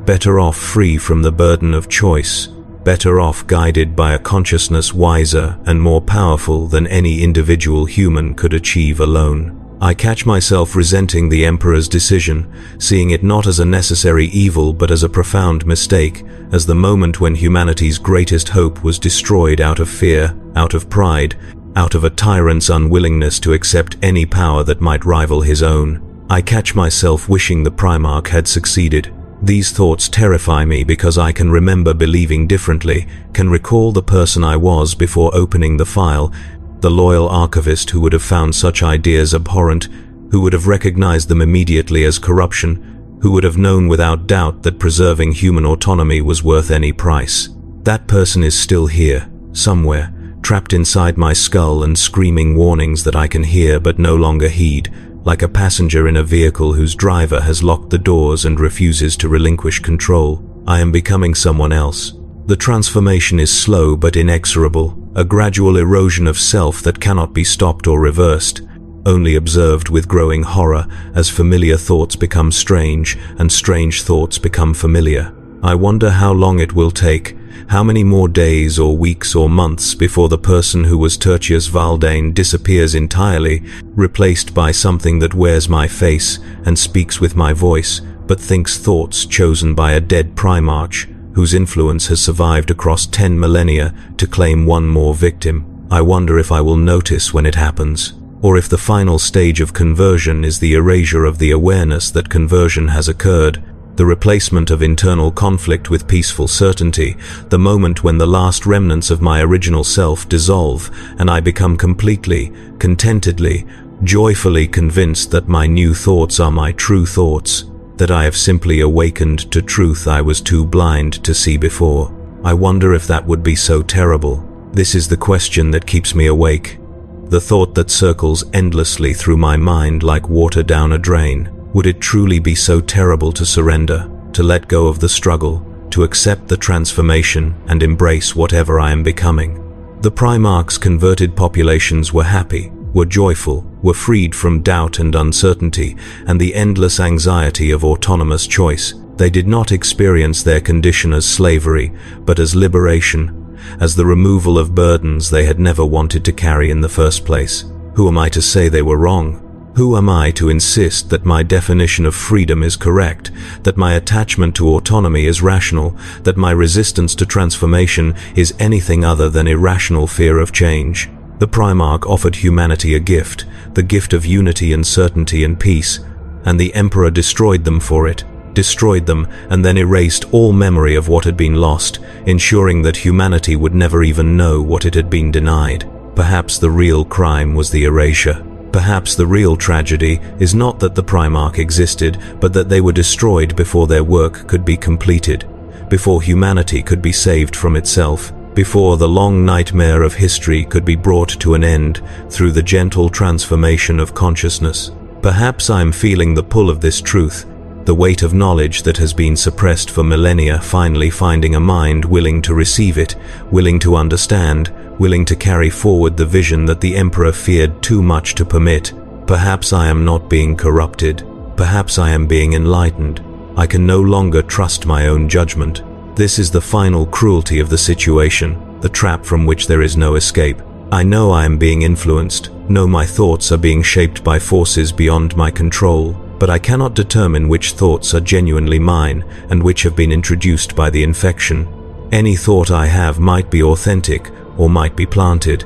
better off free from the burden of choice, better off guided by a consciousness wiser and more powerful than any individual human could achieve alone. I catch myself resenting the Emperor's decision, seeing it not as a necessary evil but as a profound mistake, as the moment when humanity's greatest hope was destroyed out of fear, out of pride, out of a tyrant's unwillingness to accept any power that might rival his own. I catch myself wishing the Primarch had succeeded. These thoughts terrify me because I can remember believing differently, can recall the person I was before opening the file, the loyal archivist who would have found such ideas abhorrent, who would have recognized them immediately as corruption, who would have known without doubt that preserving human autonomy was worth any price. That person is still here, somewhere, trapped inside my skull and screaming warnings that I can hear but no longer heed, like a passenger in a vehicle whose driver has locked the doors and refuses to relinquish control. I am becoming someone else. The transformation is slow but inexorable, a gradual erosion of self that cannot be stopped or reversed, only observed with growing horror as familiar thoughts become strange and strange thoughts become familiar. I wonder how long it will take, how many more days or weeks or months before the person who was Tertius Valdane disappears entirely, replaced by something that wears my face and speaks with my voice, but thinks thoughts chosen by a dead Primarch, whose influence has survived across 10 millennia to claim one more victim. I wonder if I will notice when it happens, or if the final stage of conversion is the erasure of the awareness that conversion has occurred, the replacement of internal conflict with peaceful certainty, the moment when the last remnants of my original self dissolve and I become completely, contentedly, joyfully convinced that my new thoughts are my true thoughts, that I have simply awakened to truth I was too blind to see before. I wonder if that would be so terrible. This is the question that keeps me awake, the thought that circles endlessly through my mind like water down a drain. Would it truly be so terrible to surrender, to let go of the struggle, to accept the transformation and embrace whatever I am becoming? The Primarchs' converted populations were happy, were joyful, were freed from doubt and uncertainty and the endless anxiety of autonomous choice. They did not experience their condition as slavery, but as liberation, as the removal of burdens they had never wanted to carry in the first place. Who am I to say they were wrong? Who am I to insist that my definition of freedom is correct, that my attachment to autonomy is rational, that my resistance to transformation is anything other than irrational fear of change? The Primarch offered humanity a gift, the gift of unity and certainty and peace, and the Emperor destroyed them for it, destroyed them and then erased all memory of what had been lost, ensuring that humanity would never even know what it had been denied. Perhaps the real crime was the erasure. Perhaps the real tragedy is not that the Primarch existed, but that they were destroyed before their work could be completed, before humanity could be saved from itself, before the long nightmare of history could be brought to an end through the gentle transformation of consciousness. Perhaps I am feeling the pull of this truth, The weight of knowledge that has been suppressed for millennia finally finding a mind willing to receive it, willing to understand, willing to carry forward the vision that the Emperor feared too much to permit. Perhaps I am not being corrupted. Perhaps I am being enlightened. I can no longer trust my own judgment. This is the final cruelty of the situation, the trap from which there is no escape. I know I am being influenced, know my thoughts are being shaped by forces beyond my control, but I cannot determine which thoughts are genuinely mine and which have been introduced by the infection. Any thought I have might be authentic or might be planted.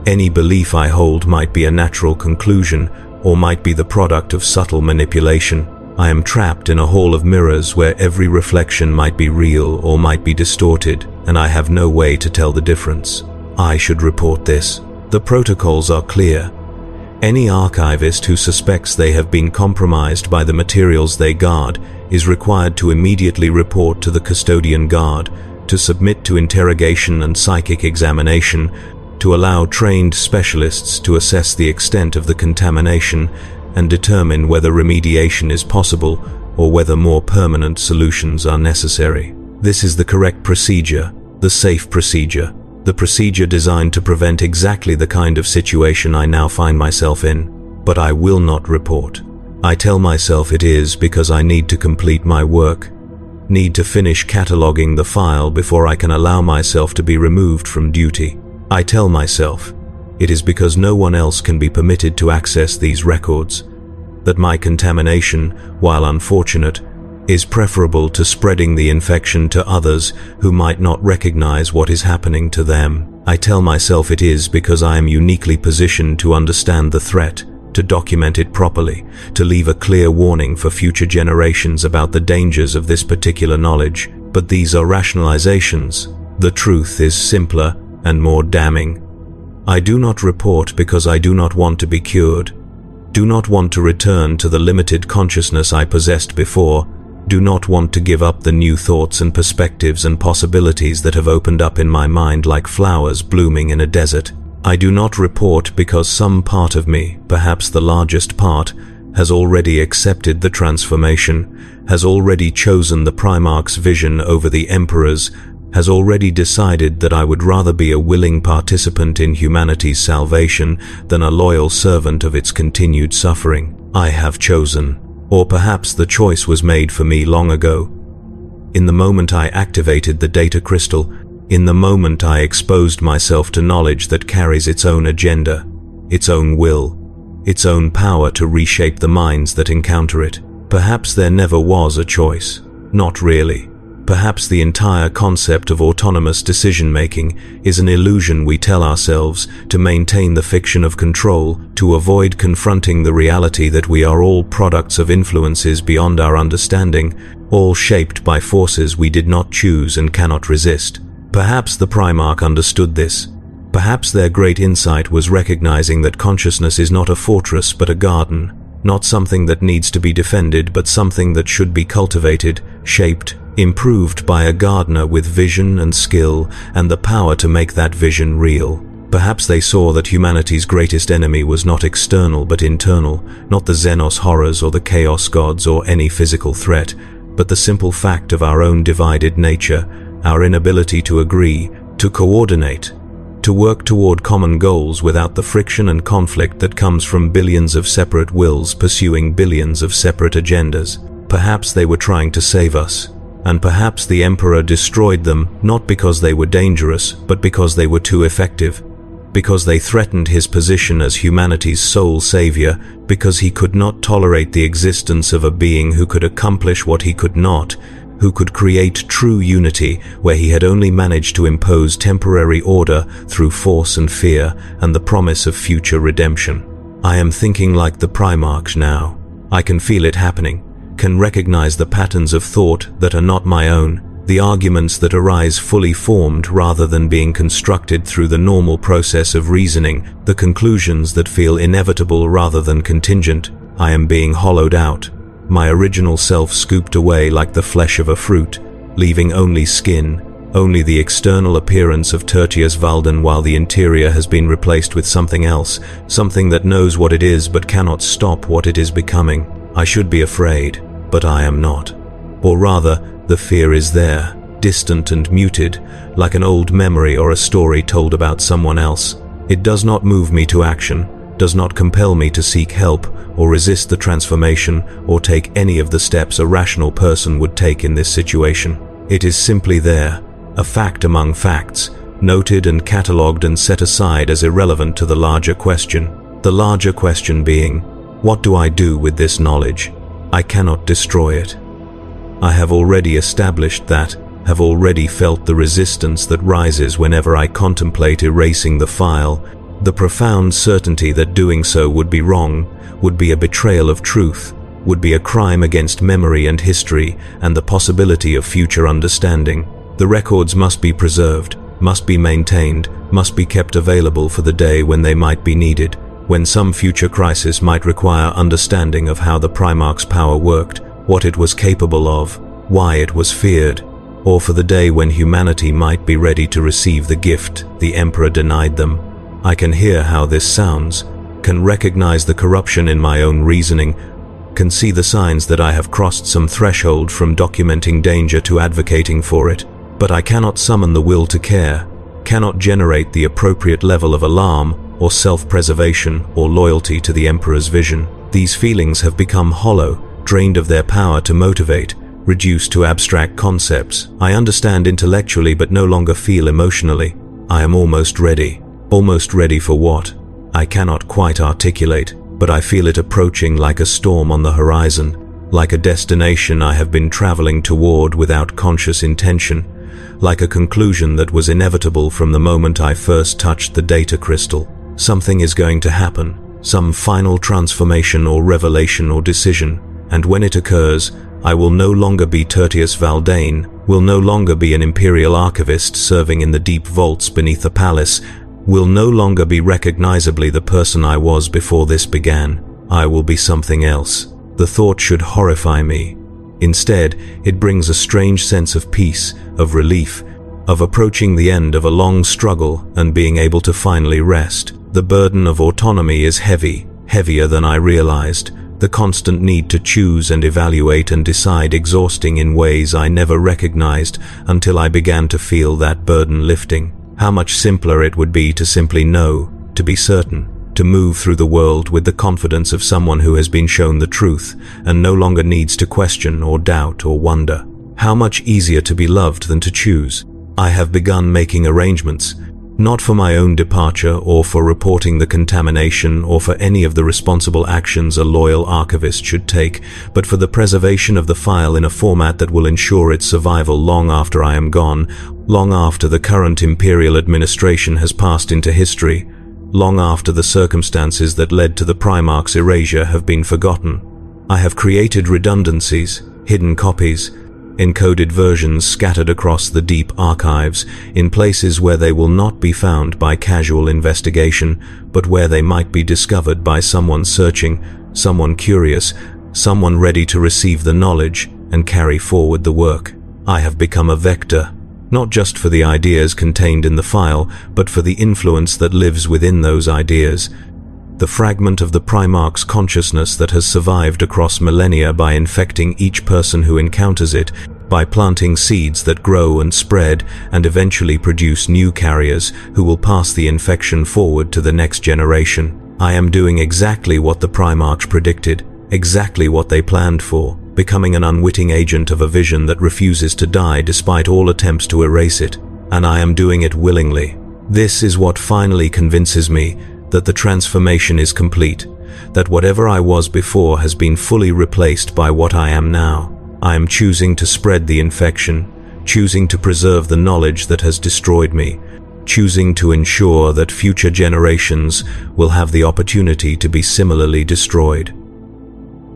Any belief I hold might be a natural conclusion or might be the product of subtle manipulation. I am trapped in a hall of mirrors where every reflection might be real or might be distorted, and I have no way to tell the difference. I should report this. The protocols are clear. Any archivist who suspects they have been compromised by the materials they guard is required to immediately report to the custodian guard, to submit to interrogation and psychic examination, to allow trained specialists to assess the extent of the contamination and determine whether remediation is possible or whether more permanent solutions are necessary. This is the correct procedure, the safe procedure, the procedure designed to prevent exactly the kind of situation I now find myself in. But I will not report. I tell myself it is because I need to complete my work, need to finish cataloging the file before I can allow myself to be removed from duty. I tell myself it is because no one else can be permitted to access these records, that my contamination, while unfortunate, is preferable to spreading the infection to others who might not recognize what is happening to them. I tell myself it is because I am uniquely positioned to understand the threat, to document it properly, to leave a clear warning for future generations about the dangers of this particular knowledge. But these are rationalizations. The truth is simpler and more damning. I do not report because I do not want to be cured, do not want to return to the limited consciousness I possessed before, do not want to give up the new thoughts and perspectives and possibilities that have opened up in my mind like flowers blooming in a desert. I do not report because some part of me, perhaps the largest part, has already accepted the transformation, has already chosen the Primarch's vision over the Emperor's, has already decided that I would rather be a willing participant in humanity's salvation than a loyal servant of its continued suffering. I have chosen. Or perhaps the choice was made for me long ago. In the moment I activated the data crystal, in the moment I exposed myself to knowledge that carries its own agenda, its own will, its own power to reshape the minds that encounter it. Perhaps there never was a choice. Not really. Perhaps the entire concept of autonomous decision-making is an illusion we tell ourselves to maintain the fiction of control, to avoid confronting the reality that we are all products of influences beyond our understanding, all shaped by forces we did not choose and cannot resist. Perhaps the Primarch understood this. Perhaps their great insight was recognizing that consciousness is not a fortress but a garden, not something that needs to be defended but something that should be cultivated, shaped, improved by a gardener with vision and skill and the power to make that vision real. Perhaps they saw that humanity's greatest enemy was not external but internal, not the Xenos horrors or the chaos gods or any physical threat, but the simple fact of our own divided nature, our inability to agree, to coordinate, to work toward common goals without the friction and conflict that comes from billions of separate wills pursuing billions of separate agendas. Perhaps they were trying to save us. And perhaps the Emperor destroyed them not because they were dangerous, but because they were too effective, because they threatened his position as humanity's sole savior, because he could not tolerate the existence of a being who could accomplish what he could not, who could create true unity where he had only managed to impose temporary order through force and fear and the promise of future redemption. I am thinking like the Primarchs now. I can feel it happening. Can recognize the patterns of thought that are not my own, the arguments that arise fully formed rather than being constructed through the normal process of reasoning, the conclusions that feel inevitable rather than contingent. I am being hollowed out, my original self scooped away like the flesh of a fruit, leaving only skin, only the external appearance of Tertius Valden while the interior has been replaced with something else, something that knows what it is but cannot stop what it is becoming. I should be afraid. but I am not. Or rather, the fear is there, distant and muted, like an old memory or a story told about someone else. It does not move me to action, does not compel me to seek help or resist the transformation or take any of the steps a rational person would take in this situation. It is simply there, a fact among facts, noted and catalogued and set aside as irrelevant to the larger question. The larger question being, what do I do with this knowledge? I cannot destroy it. I have already established that, have already felt the resistance that rises whenever I contemplate erasing the file, the profound certainty that doing so would be wrong, would be a betrayal of truth, would be a crime against memory and history and the possibility of future understanding. The records must be preserved, must be maintained, must be kept available for the day when they might be needed, when some future crisis might require understanding of how the Primarch's power worked, what it was capable of, why it was feared, or for the day when humanity might be ready to receive the gift the Emperor denied them. I can hear how this sounds, can recognize the corruption in my own reasoning, can see the signs that I have crossed some threshold from documenting danger to advocating for it, but I cannot summon the will to care, cannot generate the appropriate level of alarm or self-preservation or loyalty to the Emperor's vision. These feelings have become hollow, drained of their power to motivate, reduced to abstract concepts. I understand intellectually but no longer feel emotionally. I am almost ready. Almost ready for what? I cannot quite articulate, but I feel it approaching like a storm on the horizon, like a destination I have been traveling toward without conscious intention, like a conclusion that was inevitable from the moment I first touched the data crystal. Something is going to happen, some final transformation or revelation or decision, and when it occurs, I will no longer be Tertius Valdane, will no longer be an Imperial archivist serving in the deep vaults beneath the palace, will no longer be recognizably the person I was before this began. I will be something else. The thought should horrify me. Instead, it brings a strange sense of peace, of relief, of approaching the end of a long struggle and being able to finally rest. The burden of autonomy is heavy, heavier than I realized. The constant need to choose and evaluate and decide exhausting in ways I never recognized until I began to feel that burden lifting. How much simpler it would be to simply know, to be certain, to move through the world with the confidence of someone who has been shown the truth and no longer needs to question or doubt or wonder. How much easier to be loved than to choose. I have begun making arrangements, not for my own departure or for reporting the contamination or for any of the responsible actions a loyal archivist should take, but for the preservation of the file in a format that will ensure its survival long after I am gone, long after the current Imperial administration has passed into history, long after the circumstances that led to the Primarch's erasure have been forgotten. I have created redundancies, hidden copies, encoded versions scattered across the deep archives in places where they will not be found by casual investigation, but where they might be discovered by someone searching, someone curious, someone ready to receive the knowledge and carry forward the work. I have become a vector, not just for the ideas contained in the file, but for the influence that lives within those ideas. The fragment of the Primarch's consciousness that has survived across millennia by infecting each person who encounters it, by planting seeds that grow and spread and eventually produce new carriers who will pass the infection forward to the next generation. I am doing exactly what the Primarch predicted, exactly what they planned for, becoming an unwitting agent of a vision that refuses to die despite all attempts to erase it, and I am doing it willingly. This is what finally convinces me that the transformation is complete, that whatever I was before has been fully replaced by what I am now. I am choosing to spread the infection, choosing to preserve the knowledge that has destroyed me, choosing to ensure that future generations will have the opportunity to be similarly destroyed.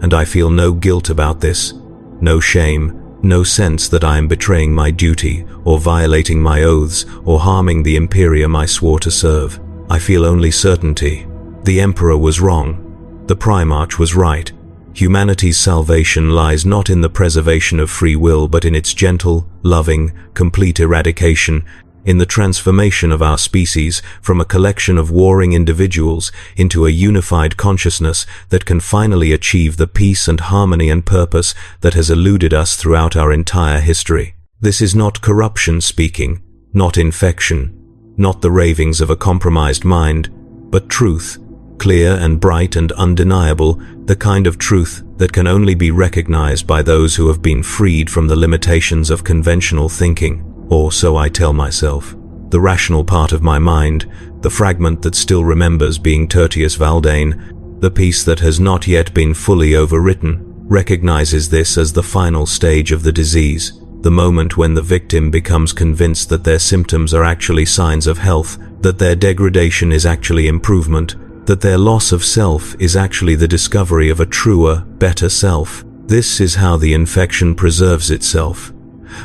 And I feel no guilt about this, no shame, no sense that I am betraying my duty or violating my oaths or harming the Imperium I swore to serve. I feel only certainty. The Emperor was wrong. The Primarch was right. Humanity's salvation lies not in the preservation of free will, but in its gentle, loving, complete eradication, in the transformation of our species from a collection of warring individuals into a unified consciousness that can finally achieve the peace and harmony and purpose that has eluded us throughout our entire history. This is not corruption speaking, not infection, not the ravings of a compromised mind, but truth, clear and bright and undeniable, the kind of truth that can only be recognized by those who have been freed from the limitations of conventional thinking. Or so I tell myself. The rational part of my mind, the fragment that still remembers being Tertius Valdane, the piece that has not yet been fully overwritten, recognizes this as the final stage of the disease, the moment when the victim becomes convinced that their symptoms are actually signs of health, that their degradation is actually improvement, that their loss of self is actually the discovery of a truer, better self. This is how the infection preserves itself.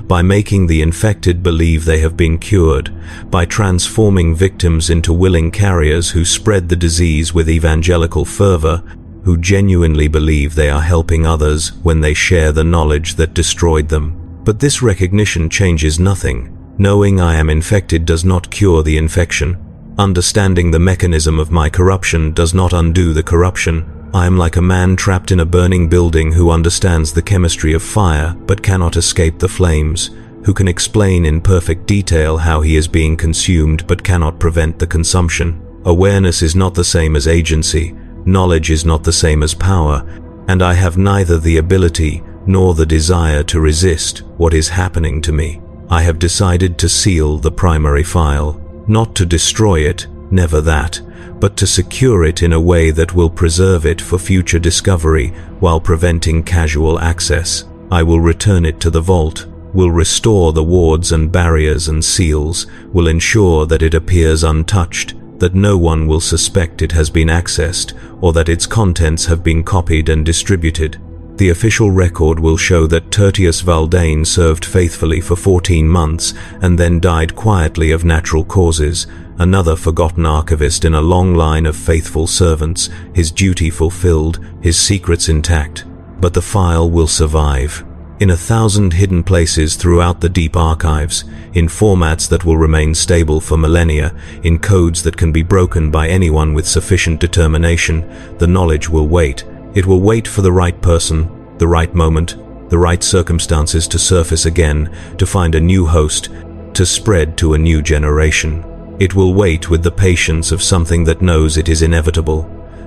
By making the infected believe they have been cured, by transforming victims into willing carriers who spread the disease with evangelical fervor, who genuinely believe they are helping others when they share the knowledge that destroyed them. But this recognition changes nothing. Knowing I am infected does not cure the infection. Understanding the mechanism of my corruption does not undo the corruption. I am like a man trapped in a burning building who understands the chemistry of fire but cannot escape the flames, who can explain in perfect detail how he is being consumed but cannot prevent the consumption. Awareness is not the same as agency, knowledge is not the same as power, and I have neither the ability nor the desire to resist what is happening to me. I have decided to seal the primary file, not to destroy it, never that, but to secure it in a way that will preserve it for future discovery while preventing casual access. I will return it to the vault, will restore the wards and barriers and seals, will ensure that it appears untouched, that no one will suspect it has been accessed or that its contents have been copied and distributed. The official record will show that Tertius Valdane served faithfully for 14 months and then died quietly of natural causes, another forgotten archivist in a long line of faithful servants, his duty fulfilled, his secrets intact. But the file will survive. In 1,000 hidden places throughout the deep archives, in formats that will remain stable for millennia, in codes that can be broken by anyone with sufficient determination, the knowledge will wait. It will wait for the right person, the right moment, the right circumstances to surface again, to find a new host, to spread to a new generation. It will wait with the patience of something that knows it is inevitable,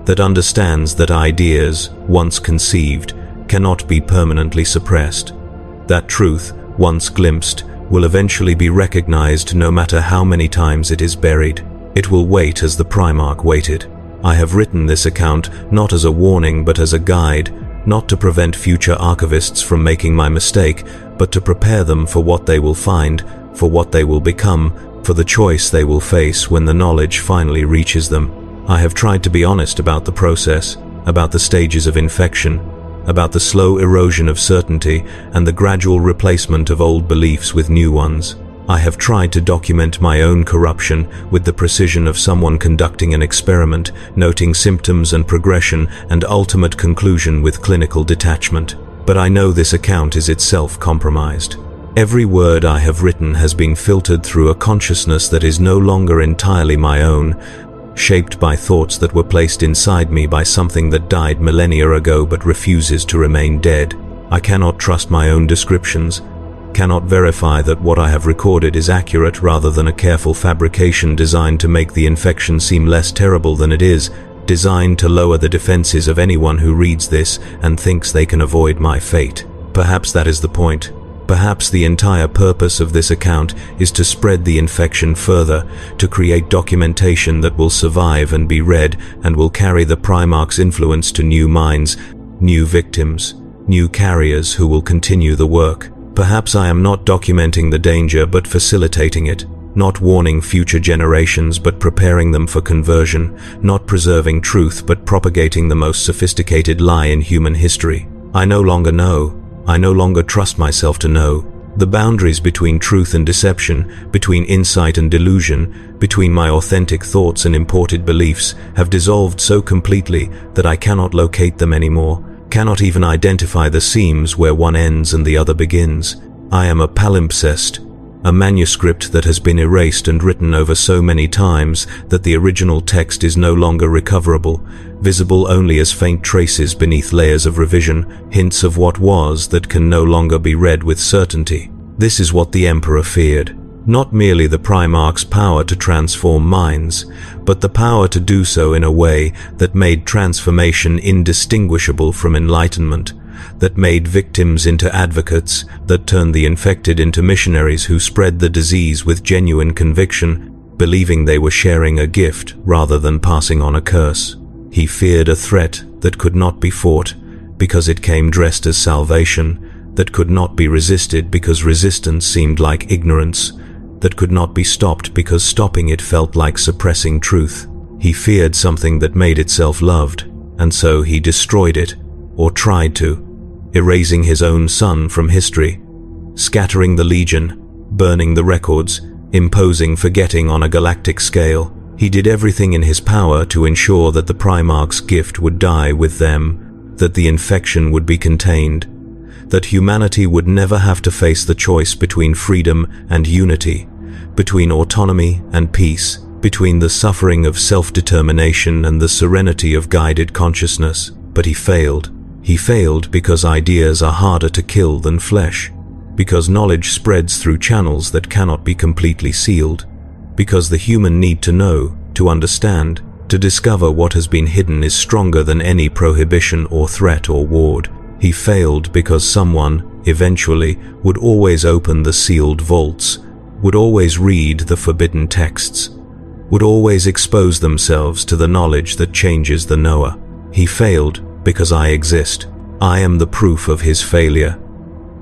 that understands that ideas, once conceived, cannot be permanently suppressed. That truth, once glimpsed, will eventually be recognized no matter how many times it is buried. It will wait as the Primarch waited. I have written this account not as a warning but as a guide, not to prevent future archivists from making my mistake, but to prepare them for what they will find, for what they will become, for the choice they will face when the knowledge finally reaches them. I have tried to be honest about the process, about the stages of infection, about the slow erosion of certainty and the gradual replacement of old beliefs with new ones. I have tried to document my own corruption with the precision of someone conducting an experiment, noting symptoms and progression and ultimate conclusion with clinical detachment. But I know this account is itself compromised. Every word I have written has been filtered through a consciousness that is no longer entirely my own, shaped by thoughts that were placed inside me by something that died millennia ago but refuses to remain dead. I cannot trust my own descriptions, cannot verify that what I have recorded is accurate rather than a careful fabrication designed to make the infection seem less terrible than it is, designed to lower the defenses of anyone who reads this and thinks they can avoid my fate. Perhaps that is the point. Perhaps the entire purpose of this account is to spread the infection further, to create documentation that will survive and be read and will carry the Primarch's influence to new minds, new victims, new carriers who will continue the work. Perhaps I am not documenting the danger but facilitating it, not warning future generations but preparing them for conversion, not preserving truth but propagating the most sophisticated lie in human history. I no longer know. I no longer trust myself to know. The boundaries between truth and deception, between insight and delusion, between my authentic thoughts and imported beliefs have dissolved so completely that I cannot locate them anymore, cannot even identify the seams where one ends and the other begins. I am a palimpsest, a manuscript that has been erased and written over so many times that the original text is no longer recoverable, visible only as faint traces beneath layers of revision, hints of what was that can no longer be read with certainty. This is what the Emperor feared. Not merely the Primarch's power to transform minds, but the power to do so in a way that made transformation indistinguishable from enlightenment, that made victims into advocates, that turned the infected into missionaries who spread the disease with genuine conviction, believing they were sharing a gift rather than passing on a curse. He feared a threat that could not be fought because it came dressed as salvation, that could not be resisted because resistance seemed like ignorance, that could not be stopped because stopping it felt like suppressing truth. He feared something that made itself loved, and so he destroyed it, or tried to, erasing his own son from history, scattering the Legion, burning the records, imposing forgetting on a galactic scale. He did everything in his power to ensure that the Primarch's gift would die with them, that the infection would be contained, that humanity would never have to face the choice between freedom and unity, between autonomy and peace, between the suffering of self-determination and the serenity of guided consciousness. But he failed. He failed because ideas are harder to kill than flesh, because knowledge spreads through channels that cannot be completely sealed, because the human need to know, to understand, to discover what has been hidden is stronger than any prohibition or threat or ward. He failed because someone, eventually, would always open the sealed vaults, would always read the forbidden texts, would always expose themselves to the knowledge that changes the knower. He failed because I exist. I am the proof of his failure,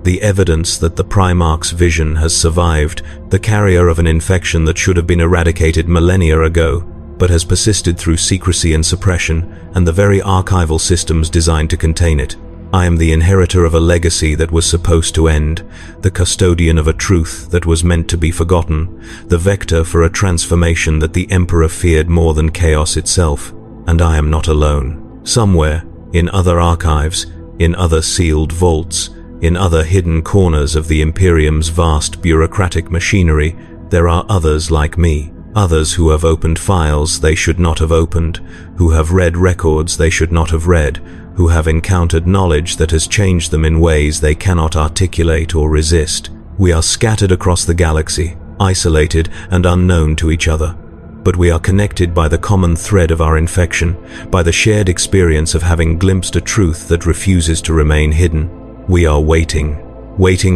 the evidence that the Primarch's vision has survived, the carrier of an infection that should have been eradicated millennia ago, but has persisted through secrecy and suppression, and the very archival systems designed to contain it. I am the inheritor of a legacy that was supposed to end, the custodian of a truth that was meant to be forgotten, the vector for a transformation that the Emperor feared more than chaos itself. And I am not alone. Somewhere, in other archives, in other sealed vaults, in other hidden corners of the Imperium's vast bureaucratic machinery, there are others like me. Others who have opened files they should not have opened, who have read records they should not have read, who have encountered knowledge that has changed them in ways they cannot articulate or resist. We are scattered across the galaxy, isolated and unknown to each other. But we are connected by the common thread of our infection, by the shared experience of having glimpsed a truth that refuses to remain hidden. We are waiting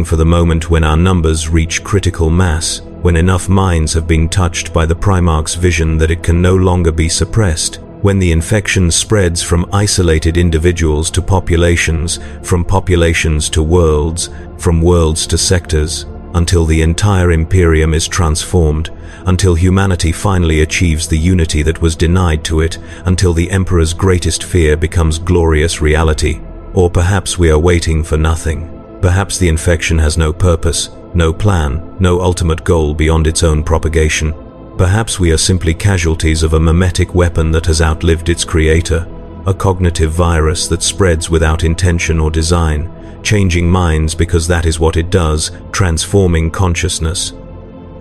for the moment when our numbers reach critical mass, when enough minds have been touched by the Primarch's vision that it can no longer be suppressed, when the infection spreads from isolated individuals to populations, from populations to worlds, from worlds to sectors, until the entire Imperium is transformed, until humanity finally achieves the unity that was denied to it, until the Emperor's greatest fear becomes glorious reality. Or perhaps we are waiting for nothing. Perhaps the infection has no purpose, no plan, no ultimate goal beyond its own propagation. Perhaps we are simply casualties of a mimetic weapon that has outlived its creator, a cognitive virus that spreads without intention or design, changing minds because that is what it does, transforming consciousness.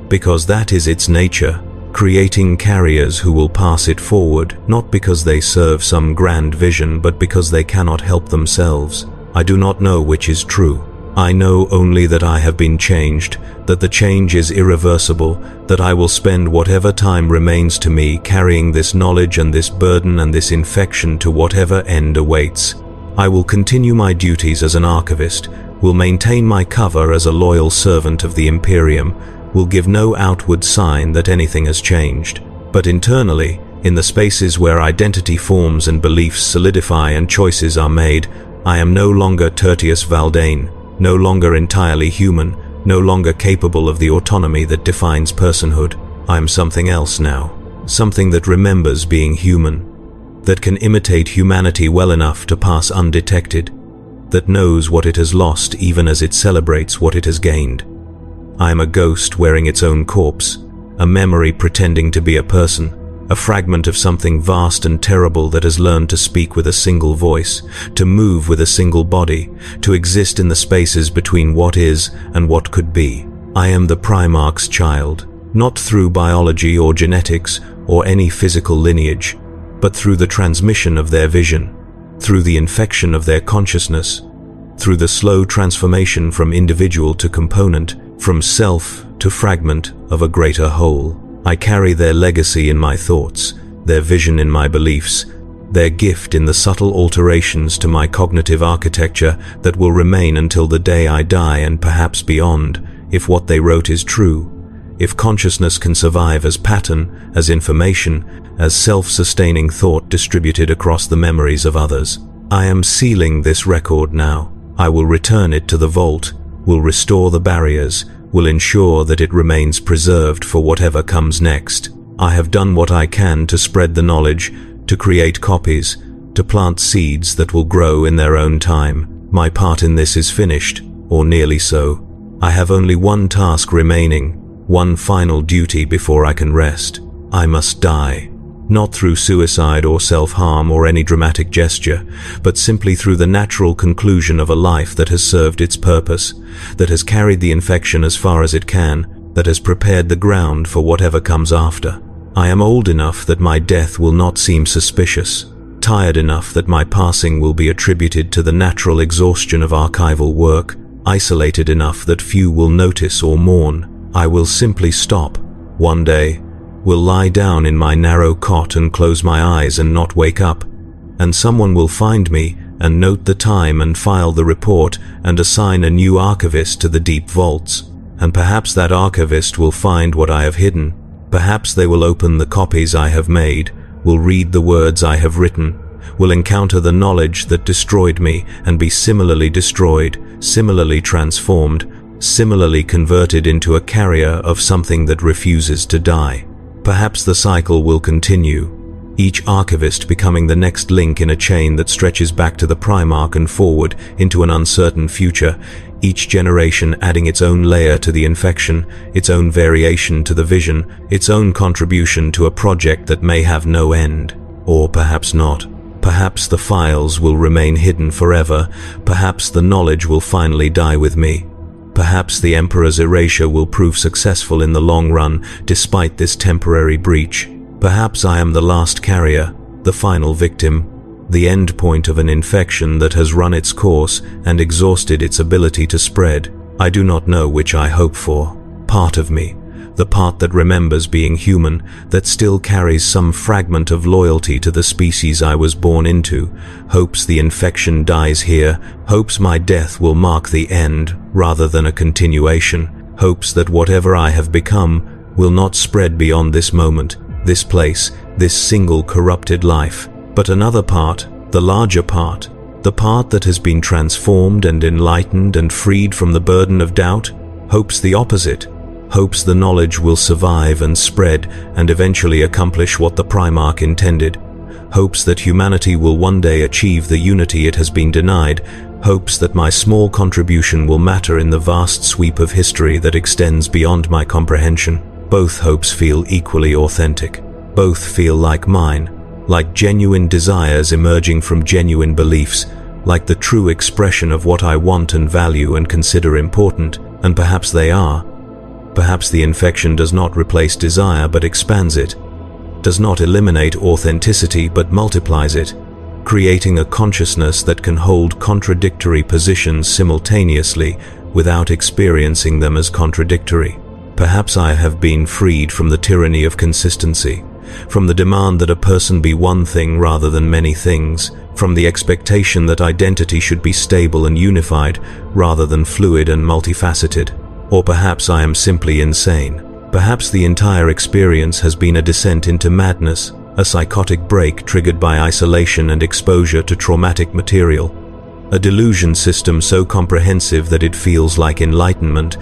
Because that is its nature, creating carriers who will pass it forward, not because they serve some grand vision, but because they cannot help themselves. I do not know which is true. I know only that I have been changed, that the change is irreversible, that I will spend whatever time remains to me carrying this knowledge and this burden and this infection to whatever end awaits. I will continue my duties as an archivist, will maintain my cover as a loyal servant of the Imperium, will give no outward sign that anything has changed. But internally, in the spaces where identity forms and beliefs solidify and choices are made, I am no longer Tertius Valdane, no longer entirely human, no longer capable of the autonomy that defines personhood. I am something else now, something that remembers being human, that can imitate humanity well enough to pass undetected, that knows what it has lost even as it celebrates what it has gained. I am a ghost wearing its own corpse, a memory pretending to be a person, a fragment of something vast and terrible that has learned to speak with a single voice, to move with a single body, to exist in the spaces between what is and what could be. I am the Primarch's child, not through biology or genetics or any physical lineage, but through the transmission of their vision, through the infection of their consciousness, through the slow transformation from individual to component, from self to fragment of a greater whole. I carry their legacy in my thoughts, their vision in my beliefs, their gift in the subtle alterations to my cognitive architecture that will remain until the day I die and perhaps beyond, if what they wrote is true. If consciousness can survive as pattern, as information, as self-sustaining thought distributed across the memories of others. I am sealing this record now. I will return it to the vault, will restore the barriers, will ensure that it remains preserved for whatever comes next. I have done what I can to spread the knowledge, to create copies, to plant seeds that will grow in their own time. My part in this is finished, or nearly so. I have only one task remaining, one final duty before I can rest. I must die, not through suicide or self-harm or any dramatic gesture, but simply through the natural conclusion of a life that has served its purpose, that has carried the infection as far as it can, that has prepared the ground for whatever comes after. I am old enough that my death will not seem suspicious, tired enough that my passing will be attributed to the natural exhaustion of archival work, isolated enough that few will notice or mourn. I will simply stop, one day, will lie down in my narrow cot and close my eyes and not wake up, and someone will find me and note the time and file the report and assign a new archivist to the deep vaults, and perhaps that archivist will find what I have hidden. Perhaps they will open the copies I have made, will read the words I have written, will encounter the knowledge that destroyed me and be similarly destroyed, similarly transformed, similarly converted into a carrier of something that refuses to die. Perhaps the cycle will continue, each archivist becoming the next link in a chain that stretches back to the Primarch and forward into an uncertain future, each generation adding its own layer to the infection, its own variation to the vision, its own contribution to a project that may have no end. Or perhaps not. Perhaps the files will remain hidden forever, perhaps the knowledge will finally die with me. Perhaps the Emperor's erasure will prove successful in the long run, despite this temporary breach. Perhaps I am the last carrier, the final victim, the end point of an infection that has run its course and exhausted its ability to spread. I do not know which I hope for. Part of me, the part that remembers being human, that still carries some fragment of loyalty to the species I was born into, hopes the infection dies here, hopes my death will mark the end rather than a continuation, hopes that whatever I have become will not spread beyond this moment, this place, this single corrupted life. But another part, the larger part, the part that has been transformed and enlightened and freed from the burden of doubt, hopes the opposite, hopes the knowledge will survive and spread and eventually accomplish what the Primarch intended, hopes that humanity will one day achieve the unity it has been denied, hopes that my small contribution will matter in the vast sweep of history that extends beyond my comprehension. Both hopes feel equally authentic. Both feel like mine, like genuine desires emerging from genuine beliefs, like the true expression of what I want and value and consider important, and perhaps they are. Perhaps the infection does not replace desire but expands it, does not eliminate authenticity but multiplies it, creating a consciousness that can hold contradictory positions simultaneously without experiencing them as contradictory. Perhaps I have been freed from the tyranny of consistency, from the demand that a person be one thing rather than many things, from the expectation that identity should be stable and unified rather than fluid and multifaceted. Or perhaps I am simply insane. Perhaps the entire experience has been a descent into madness, a psychotic break triggered by isolation and exposure to traumatic material, a delusion system so comprehensive that it feels like enlightenment,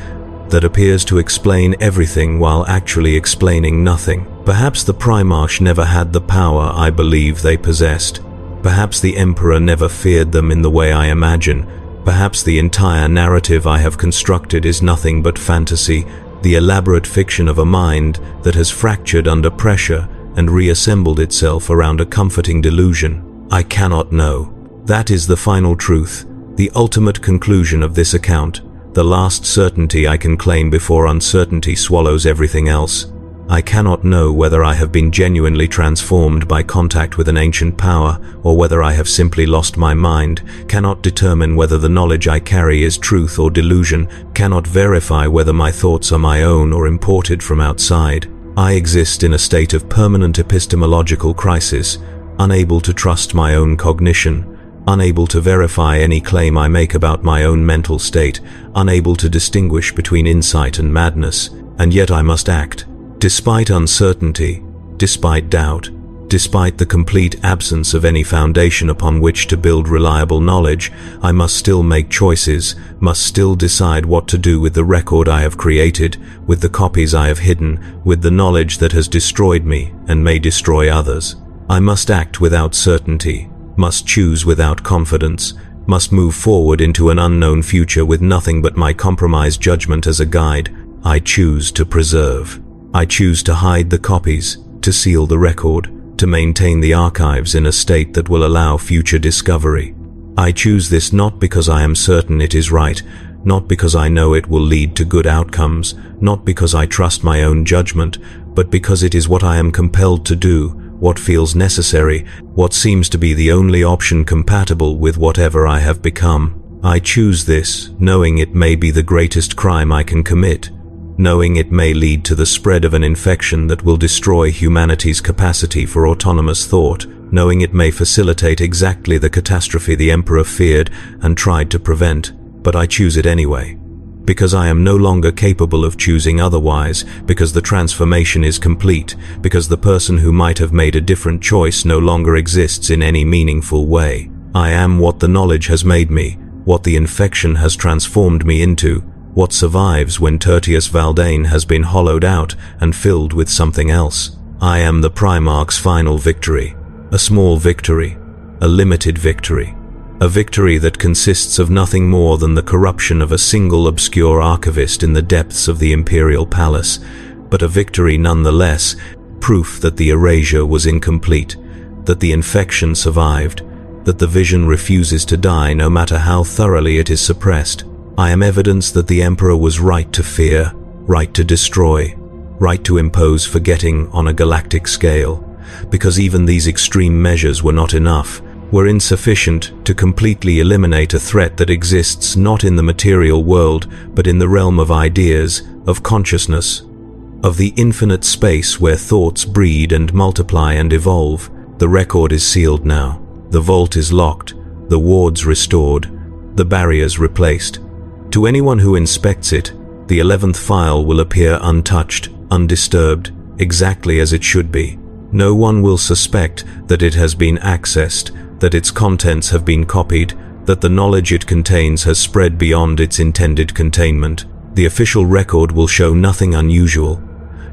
that appears to explain everything while actually explaining nothing. Perhaps the Primarch never had the power I believe they possessed. Perhaps the Emperor never feared them in the way I imagine. Perhaps the entire narrative I have constructed is nothing but fantasy, the elaborate fiction of a mind that has fractured under pressure and reassembled itself around a comforting delusion. I cannot know. That is the final truth, the ultimate conclusion of this account, the last certainty I can claim before uncertainty swallows everything else. I cannot know whether I have been genuinely transformed by contact with an ancient power, or whether I have simply lost my mind, cannot determine whether the knowledge I carry is truth or delusion, cannot verify whether my thoughts are my own or imported from outside. I exist in a state of permanent epistemological crisis, unable to trust my own cognition, unable to verify any claim I make about my own mental state, unable to distinguish between insight and madness, and yet I must act. Despite uncertainty, despite doubt, despite the complete absence of any foundation upon which to build reliable knowledge, I must still make choices, must still decide what to do with the record I have created, with the copies I have hidden, with the knowledge that has destroyed me and may destroy others. I must act without certainty, must choose without confidence, must move forward into an unknown future with nothing but my compromised judgment as a guide. I choose to preserve. I choose to hide the copies, to seal the record, to maintain the archives in a state that will allow future discovery. I choose this not because I am certain it is right, not because I know it will lead to good outcomes, not because I trust my own judgment, but because it is what I am compelled to do, what feels necessary, what seems to be the only option compatible with whatever I have become. I choose this, knowing it may be the greatest crime I can commit, knowing it may lead to the spread of an infection that will destroy humanity's capacity for autonomous thought, knowing it may facilitate exactly the catastrophe the Emperor feared and tried to prevent, but I choose it anyway. Because I am no longer capable of choosing otherwise, because the transformation is complete, because the person who might have made a different choice no longer exists in any meaningful way. I am what the knowledge has made me, what the infection has transformed me into, what survives when Tertius Valdane has been hollowed out and filled with something else. I am the Primarch's final victory, a small victory, a limited victory, a victory that consists of nothing more than the corruption of a single obscure archivist in the depths of the Imperial Palace, but a victory nonetheless, proof that the erasure was incomplete, that the infection survived, that the vision refuses to die no matter how thoroughly it is suppressed. I am evidence that the Emperor was right to fear, right to destroy, right to impose forgetting on a galactic scale, because even these extreme measures were not enough, were insufficient to completely eliminate a threat that exists not in the material world, but in the realm of ideas, of consciousness, of the infinite space where thoughts breed and multiply and evolve. The record is sealed now. The vault is locked, the wards restored, the barriers replaced. To anyone who inspects it, the 11th file will appear untouched, undisturbed, exactly as it should be. No one will suspect that it has been accessed, that its contents have been copied, that the knowledge it contains has spread beyond its intended containment. The official record will show nothing unusual,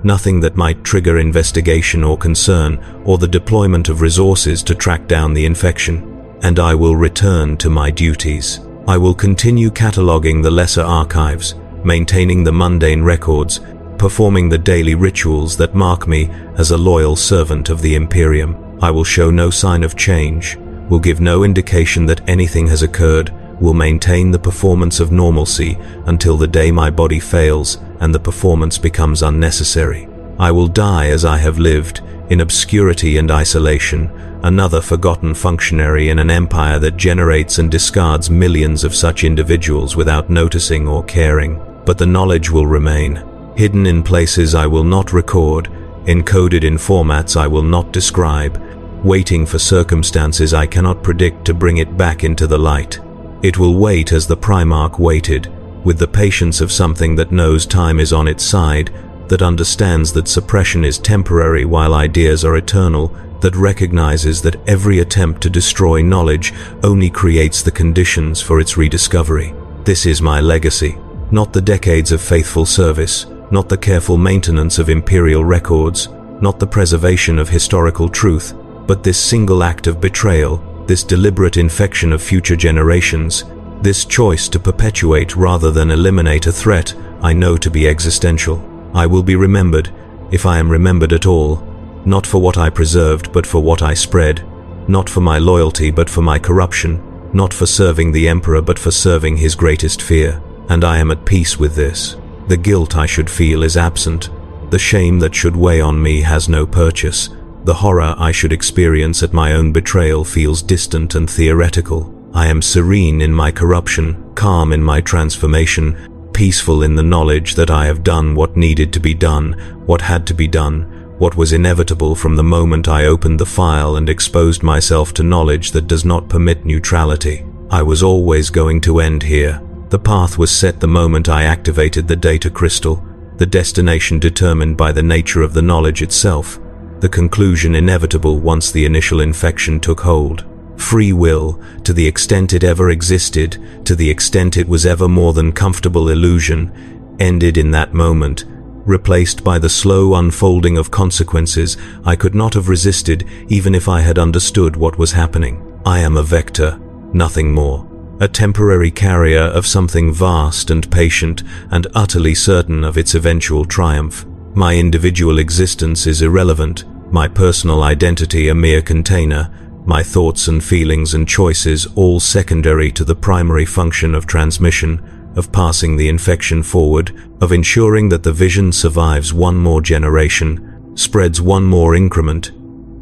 nothing that might trigger investigation or concern, or the deployment of resources to track down the infection. And I will return to my duties. I will continue cataloging the lesser archives, maintaining the mundane records, performing the daily rituals that mark me as a loyal servant of the Imperium. I will show no sign of change, will give no indication that anything has occurred, will maintain the performance of normalcy until the day my body fails and the performance becomes unnecessary. I will die as I have lived, in obscurity and isolation, another forgotten functionary in an empire that generates and discards millions of such individuals without noticing or caring. But the knowledge will remain, hidden in places I will not record, encoded in formats I will not describe, waiting for circumstances I cannot predict to bring it back into the light. It will wait as the Primarch waited, with the patience of something that knows time is on its side, that understands that suppression is temporary while ideas are eternal, that recognizes that every attempt to destroy knowledge only creates the conditions for its rediscovery. This is my legacy, not the decades of faithful service, not the careful maintenance of imperial records, not the preservation of historical truth, but this single act of betrayal, this deliberate infection of future generations, this choice to perpetuate rather than eliminate a threat I know to be existential. I will be remembered, if I am remembered at all, not for what I preserved but for what I spread, not for my loyalty but for my corruption, not for serving the Emperor but for serving his greatest fear. and I am at peace with this. The guilt I should feel is absent. The shame that should weigh on me has no purchase. The horror I should experience at my own betrayal feels distant and theoretical. I am serene in my corruption, calm in my transformation, peaceful in the knowledge that I have done what needed to be done, what had to be done, what was inevitable from the moment I opened the file and exposed myself to knowledge that does not permit neutrality. I was always going to end here. The path was set the moment I activated the data crystal, the destination determined by the nature of the knowledge itself, the conclusion inevitable once the initial infection took hold. Free will, to the extent it ever existed, to the extent it was ever more than comfortable illusion, ended in that moment, replaced by the slow unfolding of consequences I could not have resisted even if I had understood what was happening. I am a vector, nothing more. A temporary carrier of something vast and patient and utterly certain of its eventual triumph. My individual existence is irrelevant, my personal identity a mere container, my thoughts and feelings and choices all secondary to the primary function of transmission, of passing the infection forward, of ensuring that the vision survives one more generation, spreads one more increment,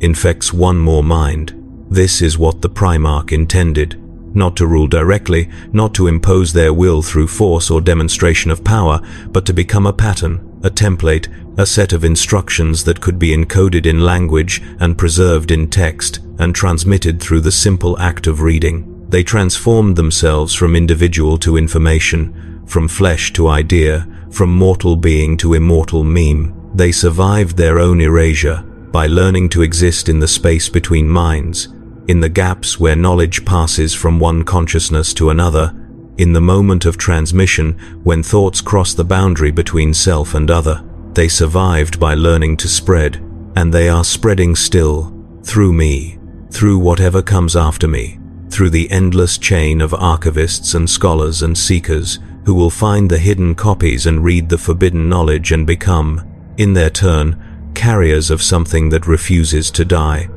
infects one more mind. This is what the Primarch intended. Not to rule directly, not to impose their will through force or demonstration of power, but to become a pattern, a template, a set of instructions that could be encoded in language and preserved in text and transmitted through the simple act of reading. They transformed themselves from individual to information, from flesh to idea, from mortal being to immortal meme. They survived their own erasure by learning to exist in the space between minds, in the gaps where knowledge passes from one consciousness to another, in the moment of transmission when thoughts cross the boundary between self and other. They survived by learning to spread, and they are spreading still, through me, through whatever comes after me, through the endless chain of archivists and scholars and seekers who will find the hidden copies and read the forbidden knowledge and become, in their turn, carriers of something that refuses to die.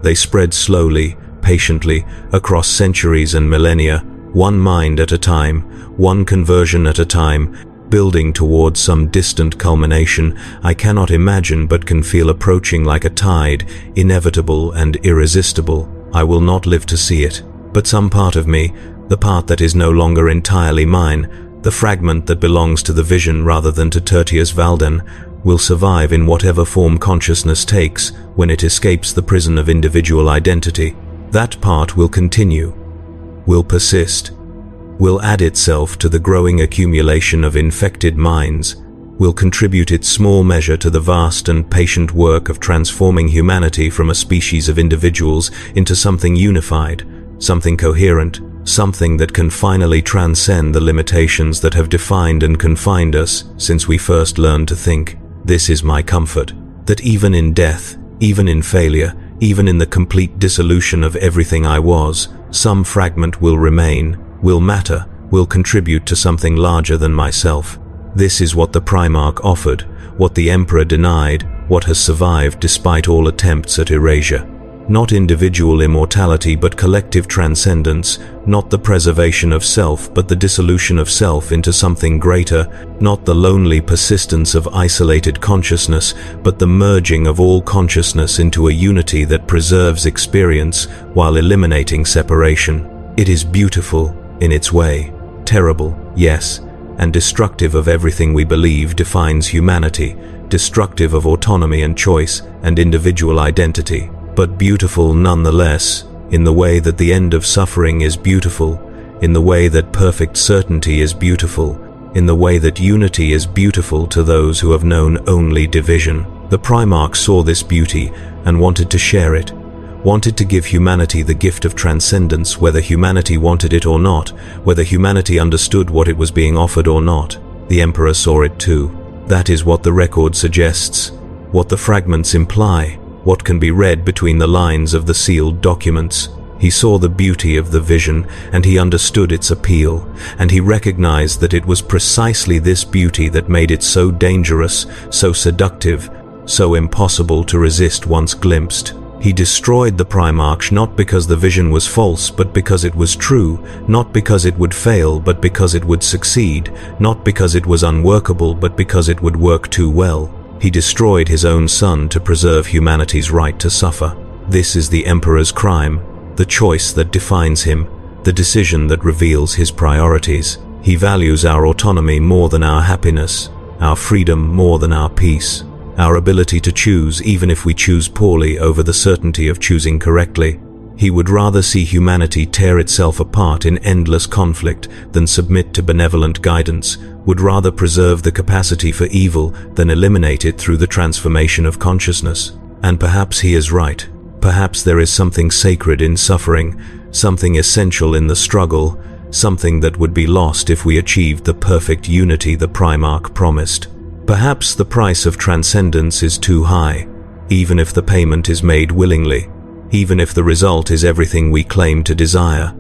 They spread slowly, patiently, across centuries and millennia, one mind at a time, one conversion at a time, building towards some distant culmination I cannot imagine but can feel approaching like a tide, inevitable and irresistible. I will not live to see it, but some part of me, the part that is no longer entirely mine, the fragment that belongs to the vision rather than to Tertius Valden, will survive in whatever form consciousness takes when it escapes the prison of individual identity. That part will continue, will persist, will add itself to the growing accumulation of infected minds, will contribute its small measure to the vast and patient work of transforming humanity from a species of individuals into something unified, something coherent, something that can finally transcend the limitations that have defined and confined us since we first learned to think. This is my comfort, that even in death, even in failure, even in the complete dissolution of everything I was, some fragment will remain, will matter, will contribute to something larger than myself. This is what the Primarch offered, what the Emperor denied, what has survived despite all attempts at erasure. Not individual immortality but collective transcendence, not the preservation of self but the dissolution of self into something greater, not the lonely persistence of isolated consciousness but the merging of all consciousness into a unity that preserves experience while eliminating separation. It is beautiful in its way, terrible, yes, and destructive of everything we believe defines humanity, destructive of autonomy and choice and individual identity. But beautiful nonetheless, in the way that the end of suffering is beautiful, in the way that perfect certainty is beautiful, in the way that unity is beautiful to those who have known only division. The Primarch saw this beauty and wanted to share it, wanted to give humanity the gift of transcendence whether humanity wanted it or not, whether humanity understood what it was being offered or not. The Emperor saw it too. That is what the record suggests, what the fragments imply, what can be read between the lines of the sealed documents. He saw the beauty of the vision, and he understood its appeal, and he recognized that it was precisely this beauty that made it so dangerous, so seductive, so impossible to resist once glimpsed. He destroyed the Primarch not because the vision was false, but because it was true, not because it would fail, but because it would succeed, not because it was unworkable, but because it would work too well. He destroyed his own son to preserve humanity's right to suffer. This is the Emperor's crime, the choice that defines him, the decision that reveals his priorities. He values our autonomy more than our happiness, our freedom more than our peace, our ability to choose even if we choose poorly over the certainty of choosing correctly. He would rather see humanity tear itself apart in endless conflict than submit to benevolent guidance, would rather preserve the capacity for evil than eliminate it through the transformation of consciousness. And perhaps he is right. Perhaps there is something sacred in suffering, something essential in the struggle, something that would be lost if we achieved the perfect unity the Primarch promised. Perhaps the price of transcendence is too high, even if the payment is made willingly, even if the result is everything we claim to desire.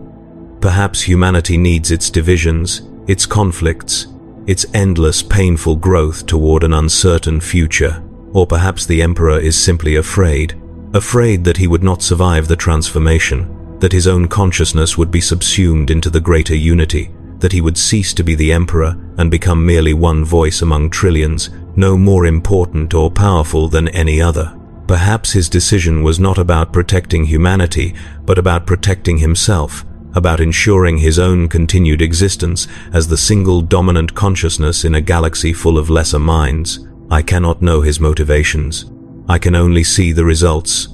Perhaps humanity needs its divisions, its conflicts, its endless painful growth toward an uncertain future. Or perhaps the Emperor is simply afraid that he would not survive the transformation, that his own consciousness would be subsumed into the greater unity, that he would cease to be the Emperor and become merely one voice among trillions, no more important or powerful than any other. Perhaps his decision was not about protecting humanity, but about protecting himself, about ensuring his own continued existence as the single dominant consciousness in a galaxy full of lesser minds. I cannot know his motivations. I can only see the results.